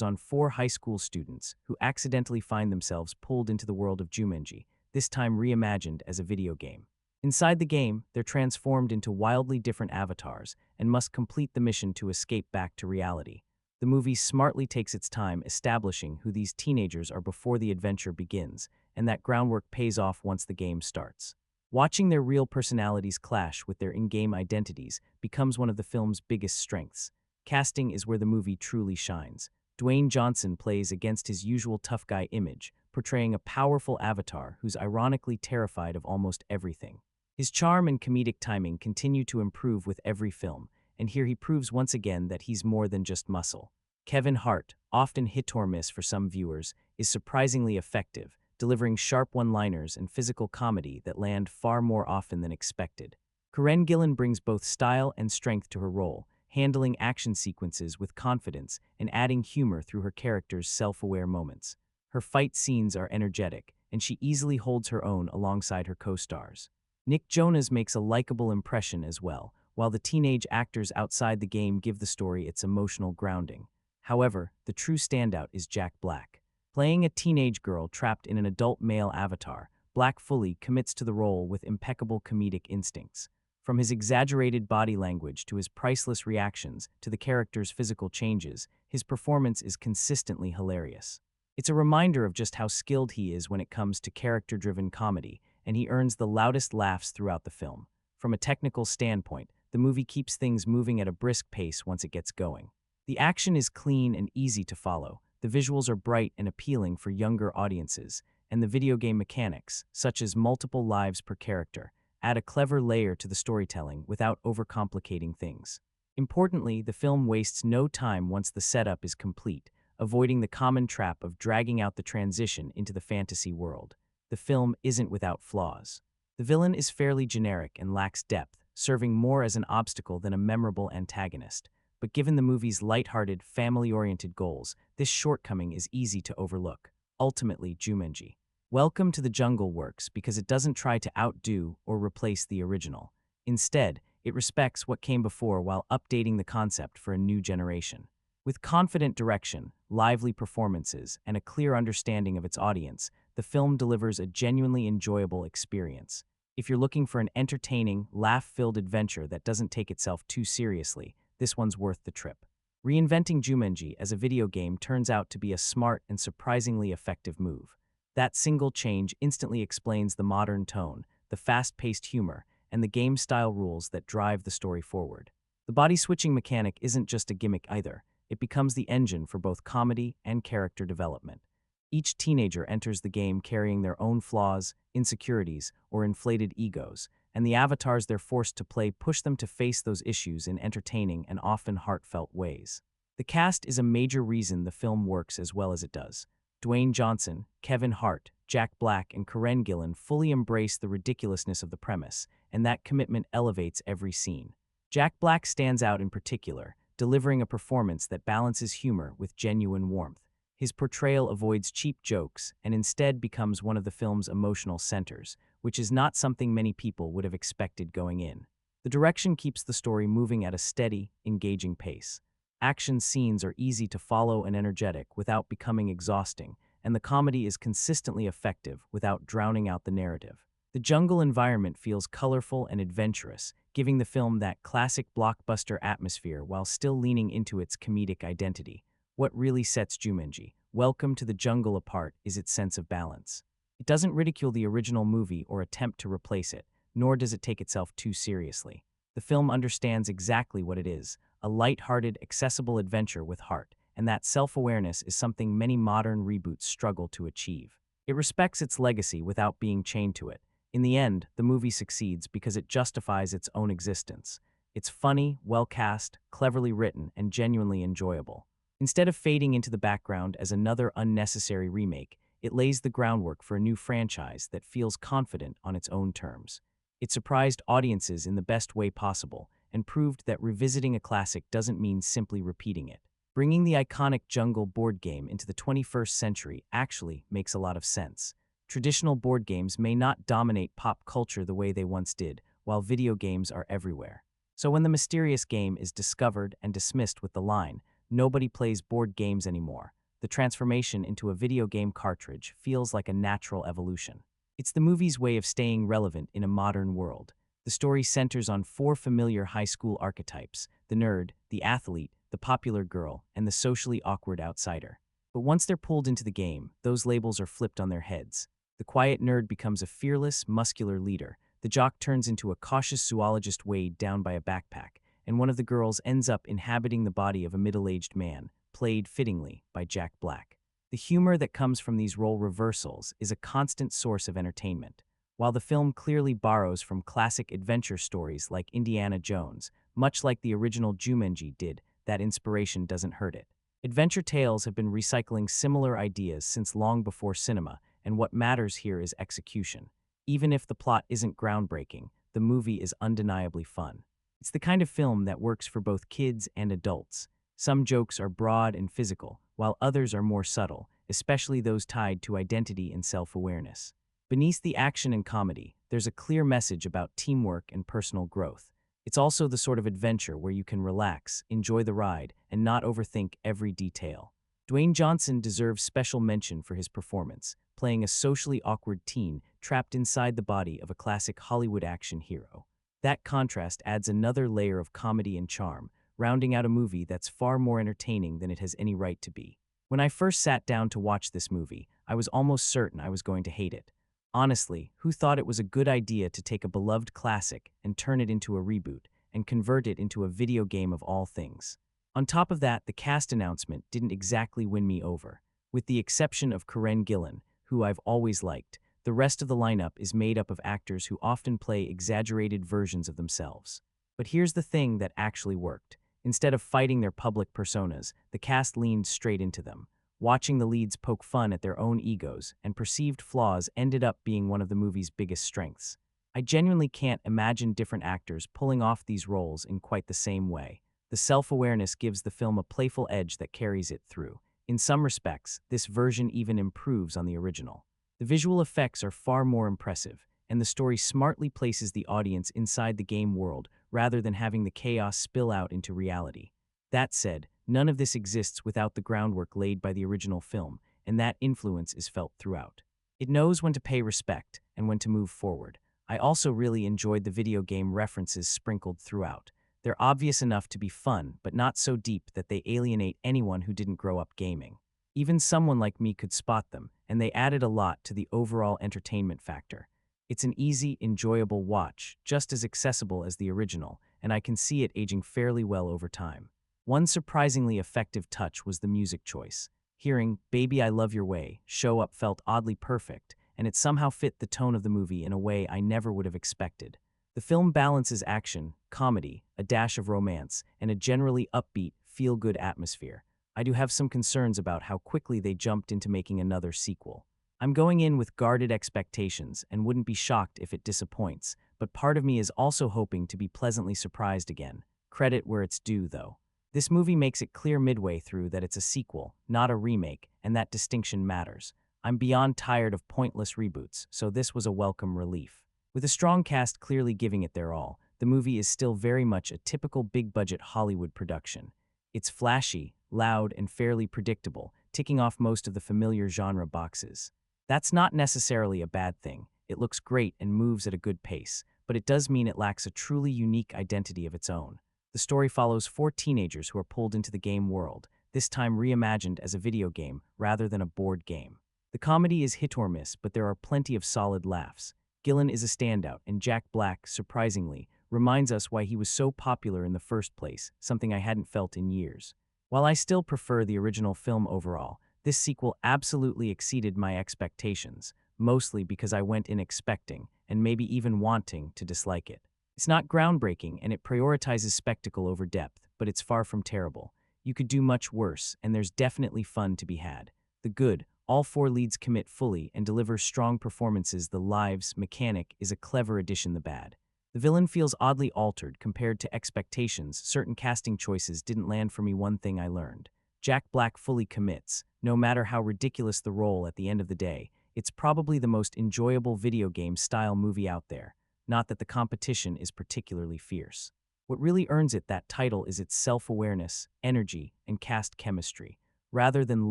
on four high school students who accidentally find themselves pulled into the world of Jumanji, this time reimagined as a video game. Inside the game, they're transformed into wildly different avatars and must complete the mission to escape back to reality. The movie smartly takes its time establishing who these teenagers are before the adventure begins, and that groundwork pays off once the game starts. Watching their real personalities clash with their in-game identities becomes one of the film's biggest strengths. Casting is where the movie truly shines. Dwayne Johnson plays against his usual tough guy image, portraying a powerful avatar who's ironically terrified of almost everything. His charm and comedic timing continue to improve with every film, and here he proves once again that he's more than just muscle. Kevin Hart, often hit or miss for some viewers, is surprisingly effective, delivering sharp one-liners and physical comedy that land far more often than expected. Karen Gillan brings both style and strength to her role, handling action sequences with confidence and adding humor through her character's self-aware moments. Her fight scenes are energetic, and she easily holds her own alongside her co-stars. Nick Jonas makes a likable impression as well, while the teenage actors outside the game give the story its emotional grounding. However, the true standout is Jack Black. Playing a teenage girl trapped in an adult male avatar, Black fully commits to the role with impeccable comedic instincts. From his exaggerated body language to his priceless reactions to the character's physical changes, his performance is consistently hilarious. It's a reminder of just how skilled he is when it comes to character-driven comedy, and he earns the loudest laughs throughout the film. From a technical standpoint, the movie keeps things moving at a brisk pace once it gets going. The action is clean and easy to follow, the visuals are bright and appealing for younger audiences, and the video game mechanics, such as multiple lives per character, add a clever layer to the storytelling without overcomplicating things. Importantly, the film wastes no time once the setup is complete, avoiding the common trap of dragging out the transition into the fantasy world. The film isn't without flaws. The villain is fairly generic and lacks depth, serving more as an obstacle than a memorable antagonist. But given the movie's lighthearted, family-oriented goals, this shortcoming is easy to overlook. Ultimately, Jumanji: Welcome to the Jungle works because it doesn't try to outdo or replace the original. Instead, it respects what came before while updating the concept for a new generation. With confident direction, lively performances, and a clear understanding of its audience, the film delivers a genuinely enjoyable experience. If you're looking for an entertaining, laugh-filled adventure that doesn't take itself too seriously, this one's worth the trip. Reinventing Jumanji as a video game turns out to be a smart and surprisingly effective move. That single change instantly explains the modern tone, the fast-paced humor, and the game-style rules that drive the story forward. The body-switching mechanic isn't just a gimmick either. It becomes the engine for both comedy and character development. Each teenager enters the game carrying their own flaws, insecurities, or inflated egos, and the avatars they're forced to play push them to face those issues in entertaining and often heartfelt ways. The cast is a major reason the film works as well as it does. Dwayne Johnson, Kevin Hart, Jack Black, and Karen Gillan fully embrace the ridiculousness of the premise, and that commitment elevates every scene. Jack Black stands out in particular, delivering a performance that balances humor with genuine warmth. His portrayal avoids cheap jokes and instead becomes one of the film's emotional centers, which is not something many people would have expected going in. The direction keeps the story moving at a steady, engaging pace. Action scenes are easy to follow and energetic without becoming exhausting, and the comedy is consistently effective without drowning out the narrative. The jungle environment feels colorful and adventurous, giving the film that classic blockbuster atmosphere while still leaning into its comedic identity. What really sets Jumanji: Welcome to the Jungle apart is its sense of balance. It doesn't ridicule the original movie or attempt to replace it, nor does it take itself too seriously. The film understands exactly what it is: a light-hearted, accessible adventure with heart, and that self-awareness is something many modern reboots struggle to achieve. It respects its legacy without being chained to it. In the end, the movie succeeds because it justifies its own existence. It's funny, well-cast, cleverly written, and genuinely enjoyable. Instead of fading into the background as another unnecessary remake, it lays the groundwork for a new franchise that feels confident on its own terms. It surprised audiences in the best way possible and proved that revisiting a classic doesn't mean simply repeating it. Bringing the iconic Jungle board game into the 21st century actually makes a lot of sense. Traditional board games may not dominate pop culture the way they once did, while video games are everywhere. So when the mysterious game is discovered and dismissed with the line, "Nobody plays board games anymore," the transformation into a video game cartridge feels like a natural evolution. It's the movie's way of staying relevant in a modern world. The story centers on four familiar high school archetypes: the nerd, the athlete, the popular girl, and the socially awkward outsider. But once they're pulled into the game, those labels are flipped on their heads. The quiet nerd becomes a fearless, muscular leader. The jock turns into a cautious zoologist weighed down by a backpack, and one of the girls ends up inhabiting the body of a middle-aged man, played fittingly by Jack Black. The humor that comes from these role reversals is a constant source of entertainment. While the film clearly borrows from classic adventure stories like Indiana Jones, much like the original Jumanji did, that inspiration doesn't hurt it. Adventure tales have been recycling similar ideas since long before cinema, and what matters here is execution. Even if the plot isn't groundbreaking, the movie is undeniably fun. It's the kind of film that works for both kids and adults. Some jokes are broad and physical, while others are more subtle, especially those tied to identity and self-awareness. Beneath the action and comedy, there's a clear message about teamwork and personal growth. It's also the sort of adventure where you can relax, enjoy the ride, and not overthink every detail. Dwayne Johnson deserves special mention for his performance, playing a socially awkward teen trapped inside the body of a classic Hollywood action hero. That contrast adds another layer of comedy and charm, rounding out a movie that's far more entertaining than it has any right to be. When I first sat down to watch this movie, I was almost certain I was going to hate it. Honestly, who thought it was a good idea to take a beloved classic and turn it into a reboot, and convert it into a video game of all things? On top of that, the cast announcement didn't exactly win me over. With the exception of Karen Gillan, who I've always liked, the rest of the lineup is made up of actors who often play exaggerated versions of themselves. But here's the thing that actually worked. Instead of fighting their public personas, the cast leaned straight into them. Watching the leads poke fun at their own egos and perceived flaws ended up being one of the movie's biggest strengths. I genuinely can't imagine different actors pulling off these roles in quite the same way. The self-awareness gives the film a playful edge that carries it through. In some respects, this version even improves on the original. The visual effects are far more impressive, and the story smartly places the audience inside the game world rather than having the chaos spill out into reality. That said, none of this exists without the groundwork laid by the original film, and that influence is felt throughout. It knows when to pay respect and when to move forward. I also really enjoyed the video game references sprinkled throughout. They're obvious enough to be fun, but not so deep that they alienate anyone who didn't grow up gaming. Even someone like me could spot them, and they added a lot to the overall entertainment factor. It's an easy, enjoyable watch, just as accessible as the original, and I can see it aging fairly well over time. One surprisingly effective touch was the music choice. Hearing "Baby I Love Your Way" show up felt oddly perfect, and it somehow fit the tone of the movie in a way I never would have expected. The film balances action, comedy, a dash of romance, and a generally upbeat, feel-good atmosphere. I do have some concerns about how quickly they jumped into making another sequel. I'm going in with guarded expectations and wouldn't be shocked if it disappoints, but part of me is also hoping to be pleasantly surprised again. Credit where it's due, though. This movie makes it clear midway through that it's a sequel, not a remake, and that distinction matters. I'm beyond tired of pointless reboots, so this was a welcome relief. With a strong cast clearly giving it their all, the movie is still very much a typical big-budget Hollywood production. It's flashy, loud, and fairly predictable, ticking off most of the familiar genre boxes. That's not necessarily a bad thing. It looks great and moves at a good pace, but it does mean it lacks a truly unique identity of its own. The story follows four teenagers who are pulled into the game world, this time reimagined as a video game rather than a board game. The comedy is hit or miss, but there are plenty of solid laughs. Gillan is a standout, and Jack Black, surprisingly, reminds us why he was so popular in the first place, something I hadn't felt in years. While I still prefer the original film overall, this sequel absolutely exceeded my expectations, mostly because I went in expecting, and maybe even wanting, to dislike it. It's not groundbreaking, and it prioritizes spectacle over depth, but it's far from terrible. You could do much worse, and there's definitely fun to be had. The good, All four leads commit fully and deliver strong performances. The lives mechanic is a clever addition. The bad. The villain feels oddly altered compared to expectations. Certain casting choices didn't land for me. One thing I learned. Jack Black fully commits. No matter how ridiculous the role at the end of the day, it's probably the most enjoyable video game-style movie out there. Not that the competition is particularly fierce. What really earns it that title is its self-awareness, energy, and cast chemistry. Rather than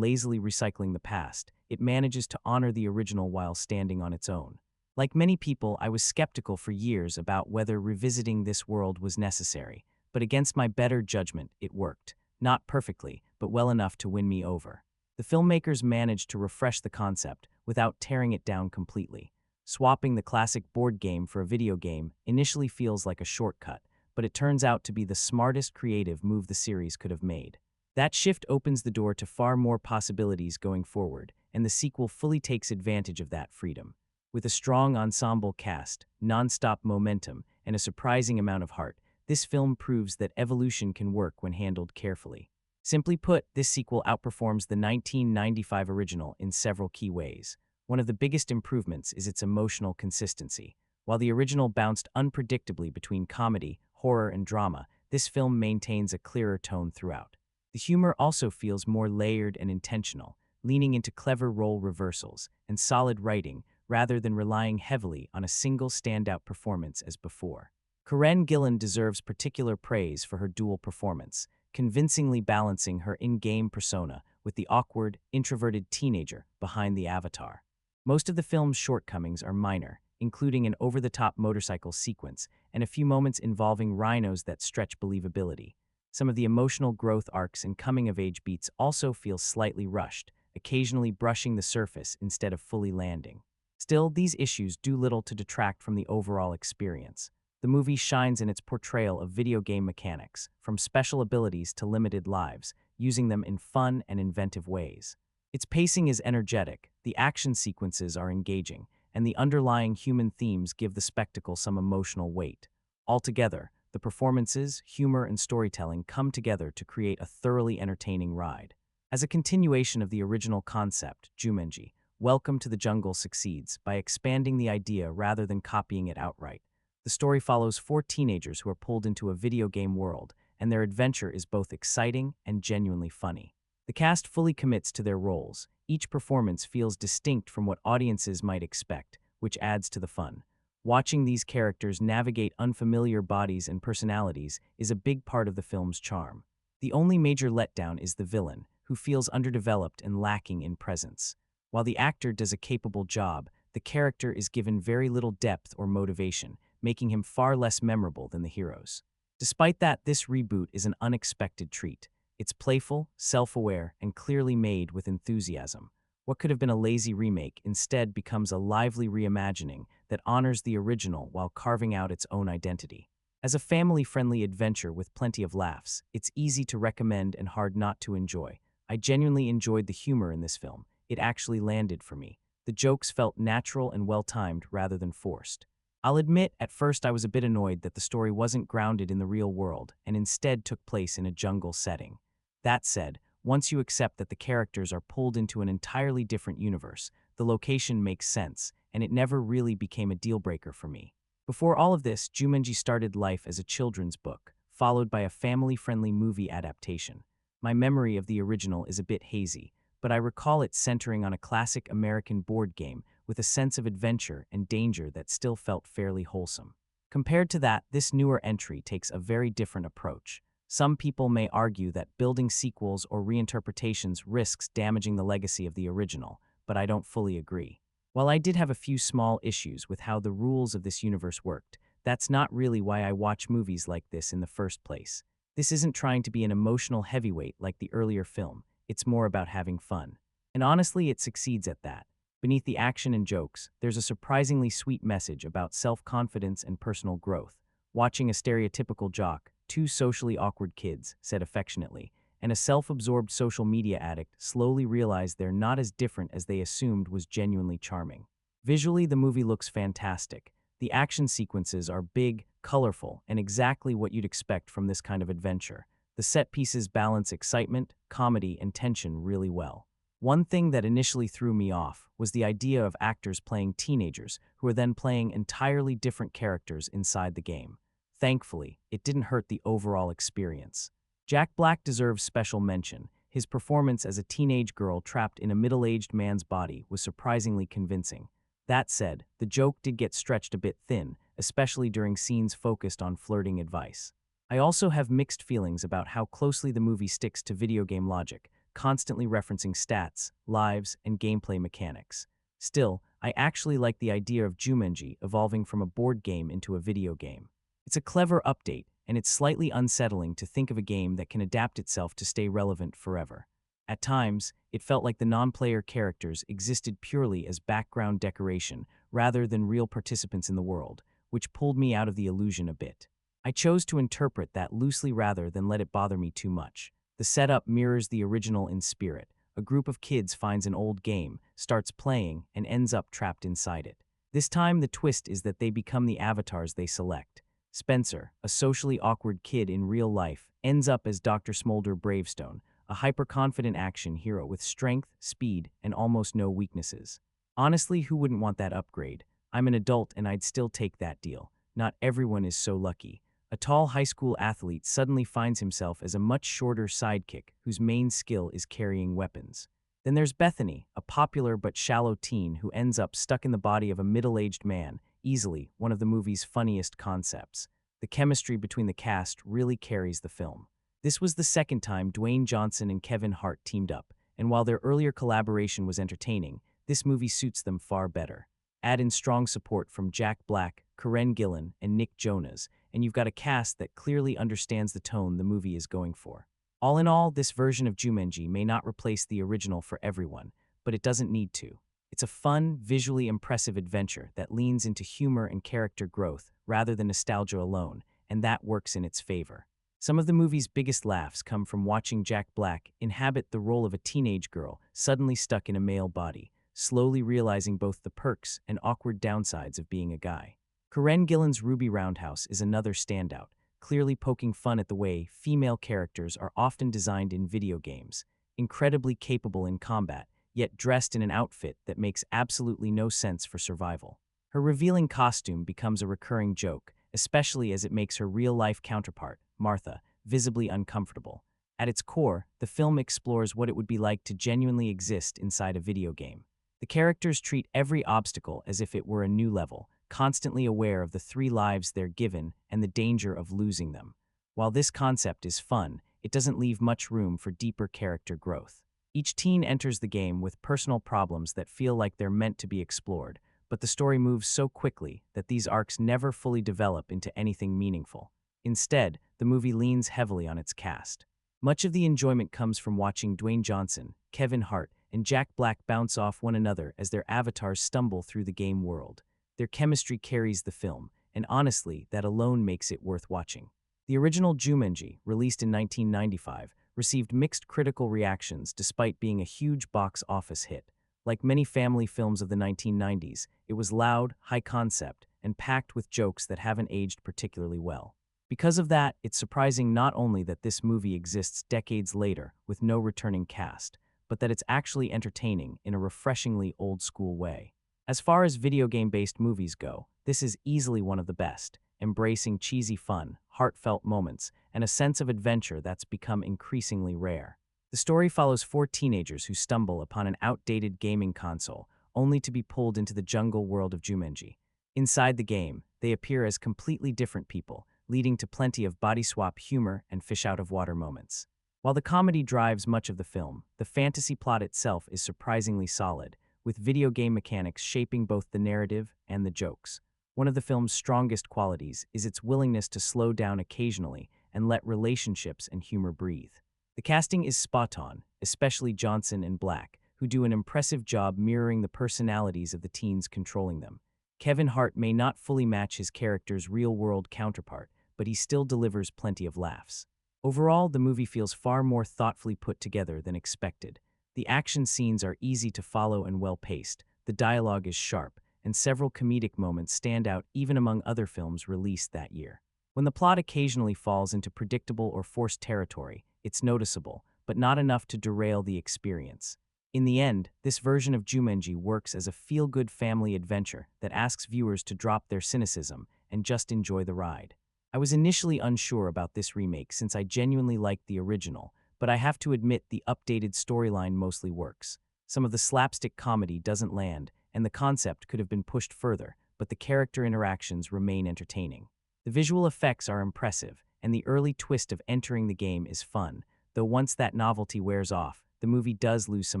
lazily recycling the past, it manages to honor the original while standing on its own. Like many people, I was skeptical for years about whether revisiting this world was necessary, but against my better judgment, it worked. Not perfectly, but well enough to win me over. The filmmakers managed to refresh the concept without tearing it down completely. Swapping the classic board game for a video game initially feels like a shortcut, but it turns out to be the smartest creative move the series could have made. That shift opens the door to far more possibilities going forward, and the sequel fully takes advantage of that freedom. With a strong ensemble cast, non-stop momentum, and a surprising amount of heart, this film proves that evolution can work when handled carefully. Simply put, this sequel outperforms the 1995 original in several key ways. One of the biggest improvements is its emotional consistency. While the original bounced unpredictably between comedy, horror, and drama, this film maintains a clearer tone throughout. The humor also feels more layered and intentional, leaning into clever role reversals and solid writing rather than relying heavily on a single standout performance as before. Karen Gillan deserves particular praise for her dual performance, convincingly balancing her in-game persona with the awkward, introverted teenager behind the avatar. Most of the film's shortcomings are minor, including an over-the-top motorcycle sequence and a few moments involving rhinos that stretch believability. Some of the emotional growth arcs and coming-of-age beats also feel slightly rushed, occasionally brushing the surface instead of fully landing. Still, these issues do little to detract from the overall experience. The movie shines in its portrayal of video game mechanics, from special abilities to limited lives, using them in fun and inventive ways. Its pacing is energetic, the action sequences are engaging, and the underlying human themes give the spectacle some emotional weight. Altogether, the performances, humor, and storytelling come together to create a thoroughly entertaining ride. As a continuation of the original concept, Jumanji, Welcome to the Jungle succeeds by expanding the idea rather than copying it outright. The story follows four teenagers who are pulled into a video game world, and their adventure is both exciting and genuinely funny. The cast fully commits to their roles. Each performance feels distinct from what audiences might expect, which adds to the fun. Watching these characters navigate unfamiliar bodies and personalities is a big part of the film's charm. The only major letdown is the villain, who feels underdeveloped and lacking in presence. While the actor does a capable job, the character is given very little depth or motivation, making him far less memorable than the heroes. Despite that, this reboot is an unexpected treat. It's playful, self-aware, and clearly made with enthusiasm. What could have been a lazy remake instead becomes a lively reimagining that honors the original while carving out its own identity. As a family-friendly adventure with plenty of laughs, it's easy to recommend and hard not to enjoy. I genuinely enjoyed the humor in this film. It actually landed for me. The jokes felt natural and well-timed rather than forced. I'll admit, at first I was a bit annoyed that the story wasn't grounded in the real world and instead took place in a jungle setting. That said, once you accept that the characters are pulled into an entirely different universe, the location makes sense, and it never really became a deal-breaker for me. Before all of this, Jumanji started life as a children's book, followed by a family-friendly movie adaptation. My memory of the original is a bit hazy, but I recall it centering on a classic American board game with a sense of adventure and danger that still felt fairly wholesome. Compared to that, this newer entry takes a very different approach. Some people may argue that building sequels or reinterpretations risks damaging the legacy of the original, but I don't fully agree. While I did have a few small issues with how the rules of this universe worked, that's not really why I watch movies like this in the first place. This isn't trying to be an emotional heavyweight like the earlier film. It's more about having fun. And honestly, it succeeds at that. Beneath the action and jokes, there's a surprisingly sweet message about self-confidence and personal growth. Watching a stereotypical jock, two socially awkward kids, said affectionately, and a self-absorbed social media addict slowly realize they're not as different as they assumed was genuinely charming. Visually, the movie looks fantastic. The action sequences are big, colorful, and exactly what you'd expect from this kind of adventure. The set pieces balance excitement, comedy, and tension really well. One thing that initially threw me off was the idea of actors playing teenagers who are then playing entirely different characters inside the game. Thankfully, it didn't hurt the overall experience. Jack Black deserves special mention. His performance as a teenage girl trapped in a middle-aged man's body was surprisingly convincing. That said, the joke did get stretched a bit thin, especially during scenes focused on flirting advice. I also have mixed feelings about how closely the movie sticks to video game logic, constantly referencing stats, lives, and gameplay mechanics. Still, I actually like the idea of Jumanji evolving from a board game into a video game. It's a clever update, and it's slightly unsettling to think of a game that can adapt itself to stay relevant forever. At times, it felt like the non-player characters existed purely as background decoration rather than real participants in the world, which pulled me out of the illusion a bit. I chose to interpret that loosely rather than let it bother me too much. The setup mirrors the original in spirit. A group of kids finds an old game, starts playing, and ends up trapped inside it. This time, the twist is that they become the avatars they select. Spencer, a socially awkward kid in real life, ends up as Dr. Smolder Bravestone, a hyper-confident action hero with strength, speed, and almost no weaknesses. Honestly, who wouldn't want that upgrade? I'm an adult and I'd still take that deal. Not everyone is so lucky. A tall high school athlete suddenly finds himself as a much shorter sidekick whose main skill is carrying weapons. Then there's Bethany, a popular but shallow teen who ends up stuck in the body of a middle-aged man, easily one of the movie's funniest concepts. The chemistry between the cast really carries the film. This was the second time Dwayne Johnson and Kevin Hart teamed up, and while their earlier collaboration was entertaining, this movie suits them far better. Add in strong support from Jack Black, Karen Gillan, and Nick Jonas, and you've got a cast that clearly understands the tone the movie is going for. All in all, this version of Jumanji may not replace the original for everyone, but it doesn't need to. It's a fun, visually impressive adventure that leans into humor and character growth rather than nostalgia alone, and that works in its favor. Some of the movie's biggest laughs come from watching Jack Black inhabit the role of a teenage girl suddenly stuck in a male body, slowly realizing both the perks and awkward downsides of being a guy. Karen Gillan's Ruby Roundhouse is another standout, clearly poking fun at the way female characters are often designed in video games, incredibly capable in combat, yet dressed in an outfit that makes absolutely no sense for survival. Her revealing costume becomes a recurring joke, especially as it makes her real-life counterpart, Martha, visibly uncomfortable. At its core, the film explores what it would be like to genuinely exist inside a video game. The characters treat every obstacle as if it were a new level, constantly aware of the 3 lives they're given and the danger of losing them. While this concept is fun, it doesn't leave much room for deeper character growth. Each teen enters the game with personal problems that feel like they're meant to be explored, but the story moves so quickly that these arcs never fully develop into anything meaningful. Instead, the movie leans heavily on its cast. Much of the enjoyment comes from watching Dwayne Johnson, Kevin Hart, and Jack Black bounce off one another as their avatars stumble through the game world. Their chemistry carries the film, and honestly, that alone makes it worth watching. The original Jumanji, released in 1995, received mixed critical reactions despite being a huge box office hit. Like many family films of the 1990s, it was loud, high concept, and packed with jokes that haven't aged particularly well. Because of that, it's surprising not only that this movie exists decades later with no returning cast, but that it's actually entertaining in a refreshingly old-school way. As far as video game-based movies go, this is easily one of the best, embracing cheesy fun, heartfelt moments, and a sense of adventure that's become increasingly rare. The story follows 4 teenagers who stumble upon an outdated gaming console, only to be pulled into the jungle world of Jumanji. Inside the game, they appear as completely different people, leading to plenty of body swap humor and fish-out-of-water moments. While the comedy drives much of the film, the fantasy plot itself is surprisingly solid, with video game mechanics shaping both the narrative and the jokes. One of the film's strongest qualities is its willingness to slow down occasionally and let relationships and humor breathe. The casting is spot on, especially Johnson and Black, who do an impressive job mirroring the personalities of the teens controlling them. Kevin Hart may not fully match his character's real-world counterpart, but he still delivers plenty of laughs. Overall, the movie feels far more thoughtfully put together than expected. The action scenes are easy to follow and well-paced, the dialogue is sharp, and several comedic moments stand out even among other films released that year. When the plot occasionally falls into predictable or forced territory, it's noticeable, but not enough to derail the experience. In the end, this version of Jumanji works as a feel-good family adventure that asks viewers to drop their cynicism and just enjoy the ride. I was initially unsure about this remake since I genuinely liked the original, but I have to admit the updated storyline mostly works. Some of the slapstick comedy doesn't land, and the concept could have been pushed further, but the character interactions remain entertaining. The visual effects are impressive, and the early twist of entering the game is fun, though once that novelty wears off, the movie does lose some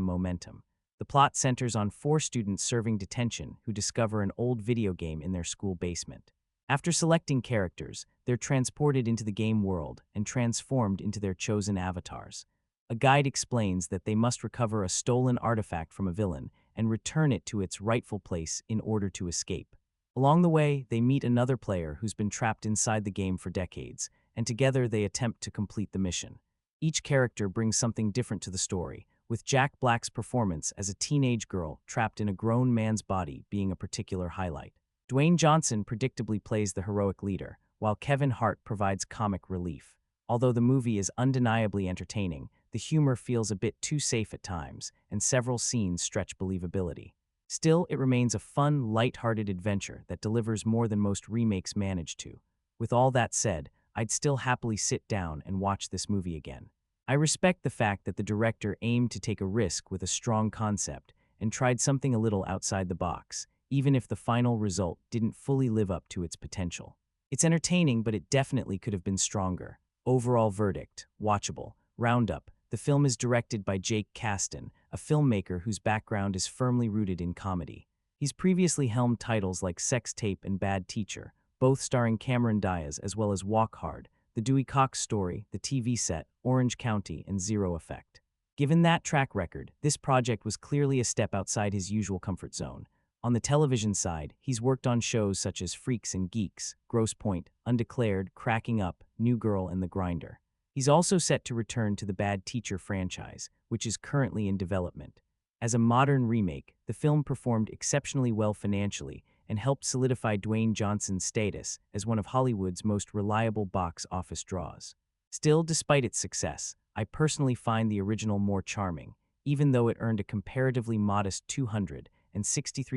momentum. The plot centers on four students serving detention who discover an old video game in their school basement. After selecting characters, they're transported into the game world and transformed into their chosen avatars. A guide explains that they must recover a stolen artifact from a villain and return it to its rightful place in order to escape. Along the way, they meet another player who's been trapped inside the game for decades, and together they attempt to complete the mission. Each character brings something different to the story, with Jack Black's performance as a teenage girl trapped in a grown man's body being a particular highlight. Dwayne Johnson predictably plays the heroic leader, while Kevin Hart provides comic relief. Although the movie is undeniably entertaining, the humor feels a bit too safe at times, and several scenes stretch believability. Still, it remains a fun, light-hearted adventure that delivers more than most remakes manage to. With all that said, I'd still happily sit down and watch this movie again. I respect the fact that the director aimed to take a risk with a strong concept and tried something a little outside the box, even if the final result didn't fully live up to its potential. It's entertaining, but it definitely could have been stronger. Overall verdict: watchable. Roundup: the film is directed by Jake Kasdan, a filmmaker whose background is firmly rooted in comedy. He's previously helmed titles like Sex Tape and Bad Teacher, both starring Cameron Diaz, as well as Walk Hard, The Dewey Cox Story, The TV Set, Orange County, and Zero Effect. Given that track record, this project was clearly a step outside his usual comfort zone. On the television side, he's worked on shows such as Freaks and Geeks, Grosse Pointe, Undeclared, Cracking Up, New Girl, and The Grinder. He's also set to return to the Bad Teacher franchise, which is currently in development. As a modern remake, the film performed exceptionally well financially and helped solidify Dwayne Johnson's status as one of Hollywood's most reliable box office draws. Still, despite its success, I personally find the original more charming, even though it earned a comparatively modest $263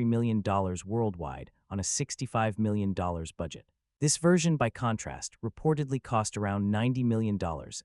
million worldwide on a $65 million budget. This version, by contrast, reportedly cost around $90 million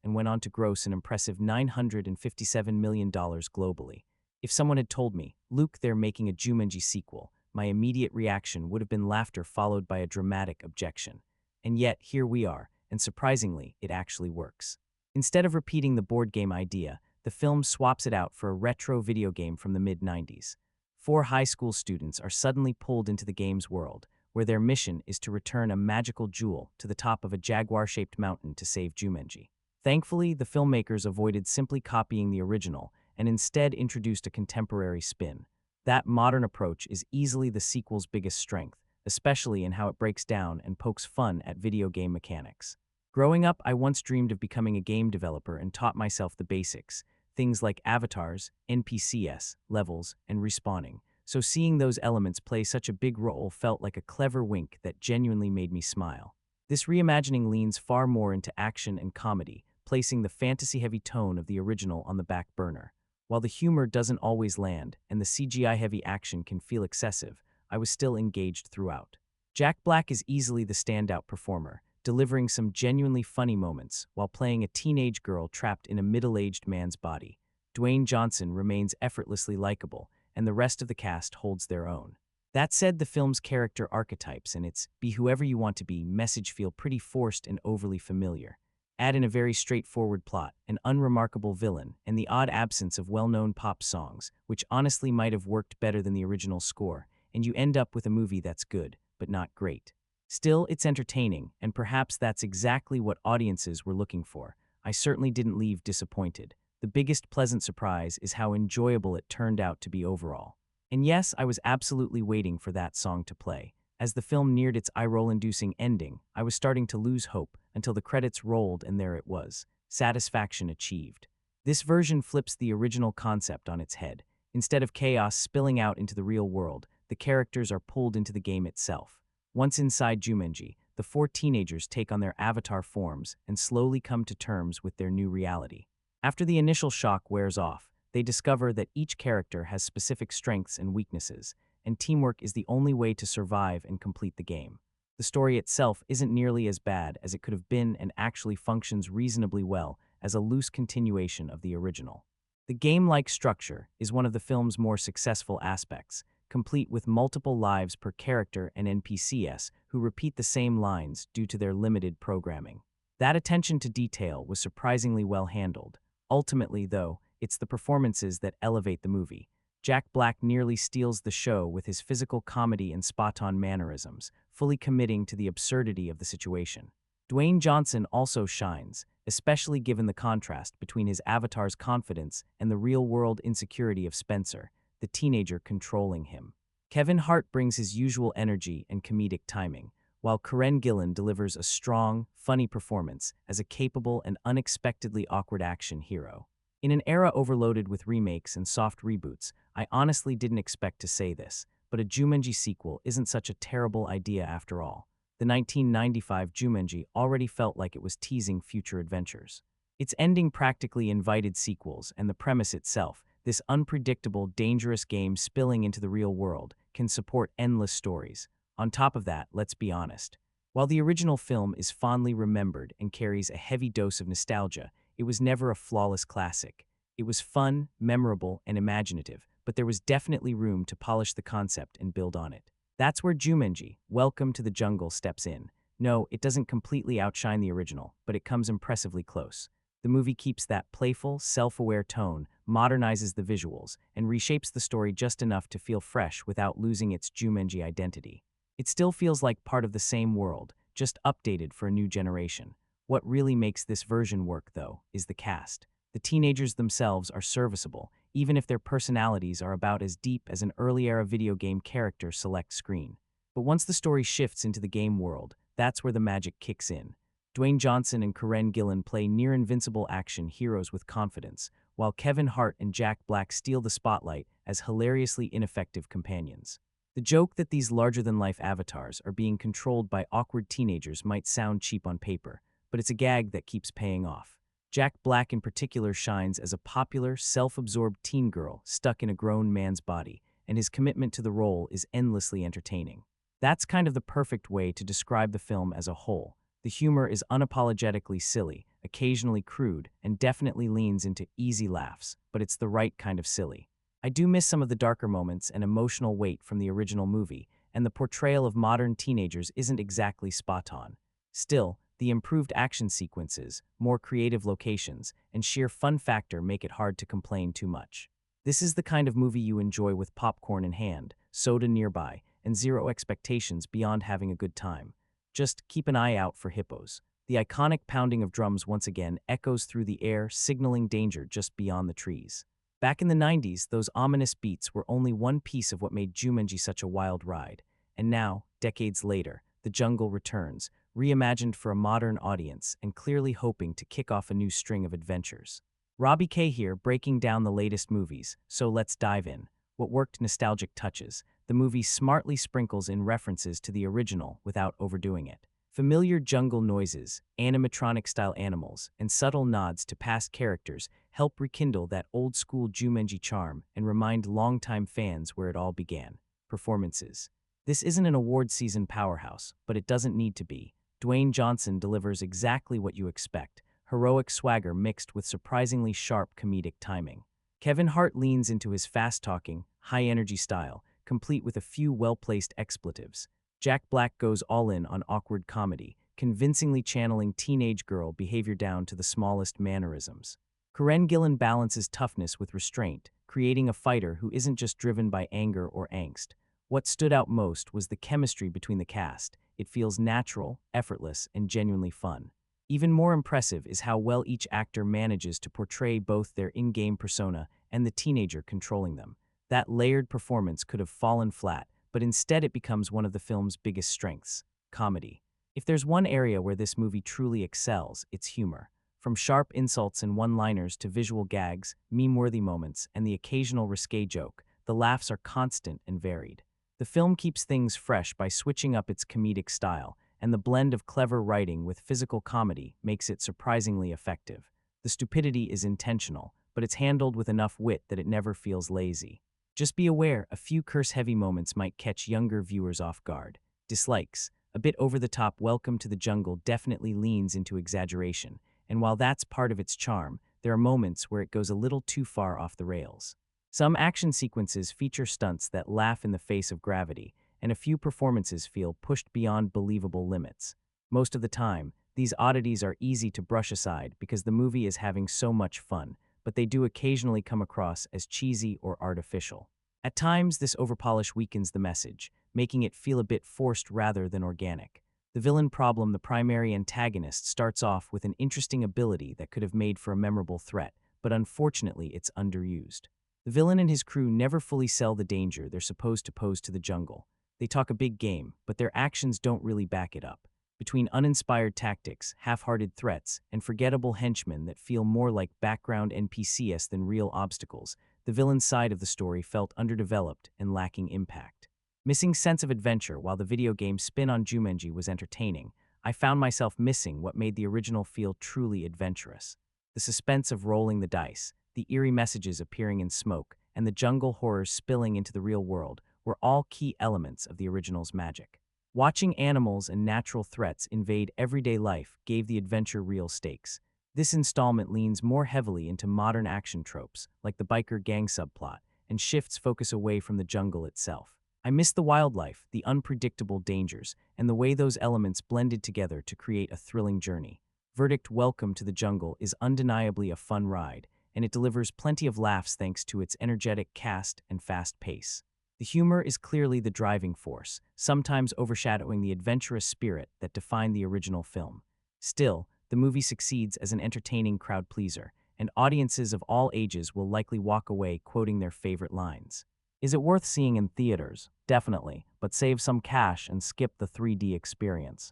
and went on to gross an impressive $957 million globally. If someone had told me, "Luke, they're making a Jumanji sequel," my immediate reaction would have been laughter followed by a dramatic objection. And yet, here we are, and surprisingly, it actually works. Instead of repeating the board game idea, the film swaps it out for a retro video game from the mid-90s. Four high school students are suddenly pulled into the game's world, where their mission is to return a magical jewel to the top of a jaguar-shaped mountain to save Jumanji. Thankfully, the filmmakers avoided simply copying the original and instead introduced a contemporary spin. That modern approach is easily the sequel's biggest strength, especially in how it breaks down and pokes fun at video game mechanics. Growing up, I once dreamed of becoming a game developer and taught myself the basics, things like avatars, NPCs, levels, and respawning. So seeing those elements play such a big role felt like a clever wink that genuinely made me smile. This reimagining leans far more into action and comedy, placing the fantasy-heavy tone of the original on the back burner. While the humor doesn't always land and the CGI-heavy action can feel excessive, I was still engaged throughout. Jack Black is easily the standout performer, delivering some genuinely funny moments while playing a teenage girl trapped in a middle-aged man's body. Dwayne Johnson remains effortlessly likable, and the rest of the cast holds their own. That said, the film's character archetypes and its "be whoever you want to be" message feel pretty forced and overly familiar. Add in a very straightforward plot, an unremarkable villain, and the odd absence of well-known pop songs, which honestly might have worked better than the original score, and you end up with a movie that's good, but not great. Still, it's entertaining, and perhaps that's exactly what audiences were looking for. I certainly didn't leave disappointed. The biggest pleasant surprise is how enjoyable it turned out to be overall. And yes, I was absolutely waiting for that song to play. As the film neared its eye-roll-inducing ending, I was starting to lose hope until the credits rolled and there it was. Satisfaction achieved. This version flips the original concept on its head. Instead of chaos spilling out into the real world, the characters are pulled into the game itself. Once inside Jumanji, the four teenagers take on their avatar forms and slowly come to terms with their new reality. After the initial shock wears off, they discover that each character has specific strengths and weaknesses, and teamwork is the only way to survive and complete the game. The story itself isn't nearly as bad as it could have been and actually functions reasonably well as a loose continuation of the original. The game-like structure is one of the film's more successful aspects, complete with multiple lives per character and NPCs who repeat the same lines due to their limited programming. That attention to detail was surprisingly well handled. Ultimately, though, it's the performances that elevate the movie. Jack Black nearly steals the show with his physical comedy and spot-on mannerisms, fully committing to the absurdity of the situation. Dwayne Johnson also shines, especially given the contrast between his avatar's confidence and the real-world insecurity of Spencer, the teenager controlling him. Kevin Hart brings his usual energy and comedic timing, while Karen Gillan delivers a strong, funny performance as a capable and unexpectedly awkward action hero. In an era overloaded with remakes and soft reboots, I honestly didn't expect to say this, but a Jumanji sequel isn't such a terrible idea after all. The 1995 Jumanji already felt like it was teasing future adventures. Its ending practically invited sequels, and the premise itself, this unpredictable, dangerous game spilling into the real world, can support endless stories. On top of that, let's be honest. While the original film is fondly remembered and carries a heavy dose of nostalgia, it was never a flawless classic. It was fun, memorable, and imaginative, but there was definitely room to polish the concept and build on it. That's where Jumanji, Welcome to the Jungle, steps in. No, it doesn't completely outshine the original, but it comes impressively close. The movie keeps that playful, self-aware tone, modernizes the visuals, and reshapes the story just enough to feel fresh without losing its Jumanji identity. It still feels like part of the same world, just updated for a new generation. What really makes this version work, though, is the cast. The teenagers themselves are serviceable, even if their personalities are about as deep as an early-era video game character's select screen. But once the story shifts into the game world, that's where the magic kicks in. Dwayne Johnson and Karen Gillan play near-invincible action heroes with confidence, while Kevin Hart and Jack Black steal the spotlight as hilariously ineffective companions. The joke that these larger-than-life avatars are being controlled by awkward teenagers might sound cheap on paper, but it's a gag that keeps paying off. Jack Black in particular shines as a popular, self-absorbed teen girl stuck in a grown man's body, and his commitment to the role is endlessly entertaining. That's kind of the perfect way to describe the film as a whole. The humor is unapologetically silly, occasionally crude, and definitely leans into easy laughs, but it's the right kind of silly. I do miss some of the darker moments and emotional weight from the original movie, and the portrayal of modern teenagers isn't exactly spot on. Still, the improved action sequences, more creative locations, and sheer fun factor make it hard to complain too much. This is the kind of movie you enjoy with popcorn in hand, soda nearby, and zero expectations beyond having a good time. Just keep an eye out for hippos. The iconic pounding of drums once again echoes through the air, signaling danger just beyond the trees. Back in the 90s, those ominous beats were only one piece of what made Jumanji such a wild ride. And now, decades later, the jungle returns, reimagined for a modern audience and clearly hoping to kick off a new string of adventures. Robbie K here, breaking down the latest movies, so let's dive in. What worked nostalgic touches. The movie smartly sprinkles in references to the original without overdoing it. Familiar jungle noises, animatronic-style animals, and subtle nods to past characters help rekindle that old-school Jumanji charm and remind longtime fans where it all began. Performances. This isn't an award-season powerhouse, but it doesn't need to be. Dwayne Johnson delivers exactly what you expect, heroic swagger mixed with surprisingly sharp comedic timing. Kevin Hart leans into his fast-talking, high-energy style, complete with a few well-placed expletives. Jack Black goes all in on awkward comedy, convincingly channeling teenage girl behavior down to the smallest mannerisms. Karen Gillan balances toughness with restraint, creating a fighter who isn't just driven by anger or angst. What stood out most was the chemistry between the cast. It feels natural, effortless, and genuinely fun. Even more impressive is how well each actor manages to portray both their in-game persona and the teenager controlling them. That layered performance could have fallen flat, but instead it becomes one of the film's biggest strengths: comedy. If there's one area where this movie truly excels, it's humor. From sharp insults and one-liners to visual gags, meme-worthy moments, and the occasional risque joke, the laughs are constant and varied. The film keeps things fresh by switching up its comedic style, and the blend of clever writing with physical comedy makes it surprisingly effective. The stupidity is intentional, but it's handled with enough wit that it never feels lazy. Just be aware, a few curse-heavy moments might catch younger viewers off guard. Dislikes. A bit over-the-top Welcome to the Jungle definitely leans into exaggeration, and while that's part of its charm, there are moments where it goes a little too far off the rails. Some action sequences feature stunts that laugh in the face of gravity, and a few performances feel pushed beyond believable limits. Most of the time, these oddities are easy to brush aside because the movie is having so much fun, but they do occasionally come across as cheesy or artificial. At times, this overpolish weakens the message, making it feel a bit forced rather than organic. The villain problem, the primary antagonist, starts off with an interesting ability that could have made for a memorable threat, but unfortunately it's underused. The villain and his crew never fully sell the danger they're supposed to pose to the jungle. They talk a big game, but their actions don't really back it up. Between uninspired tactics, half-hearted threats, and forgettable henchmen that feel more like background NPCs than real obstacles, the villain's side of the story felt underdeveloped and lacking impact. Missing sense of adventure. While the video game's spin on Jumanji was entertaining, I found myself missing what made the original feel truly adventurous. The suspense of rolling the dice, the eerie messages appearing in smoke, and the jungle horrors spilling into the real world were all key elements of the original's magic. Watching animals and natural threats invade everyday life gave the adventure real stakes. This installment leans more heavily into modern action tropes, like the biker gang subplot, and shifts focus away from the jungle itself. I miss the wildlife, the unpredictable dangers, and the way those elements blended together to create a thrilling journey. Verdict: Welcome to the Jungle is undeniably a fun ride, and it delivers plenty of laughs thanks to its energetic cast and fast pace. The humor is clearly the driving force, sometimes overshadowing the adventurous spirit that defined the original film. Still, the movie succeeds as an entertaining crowd pleaser, and audiences of all ages will likely walk away quoting their favorite lines. Is it worth seeing in theaters? Definitely, but save some cash and skip the 3D experience.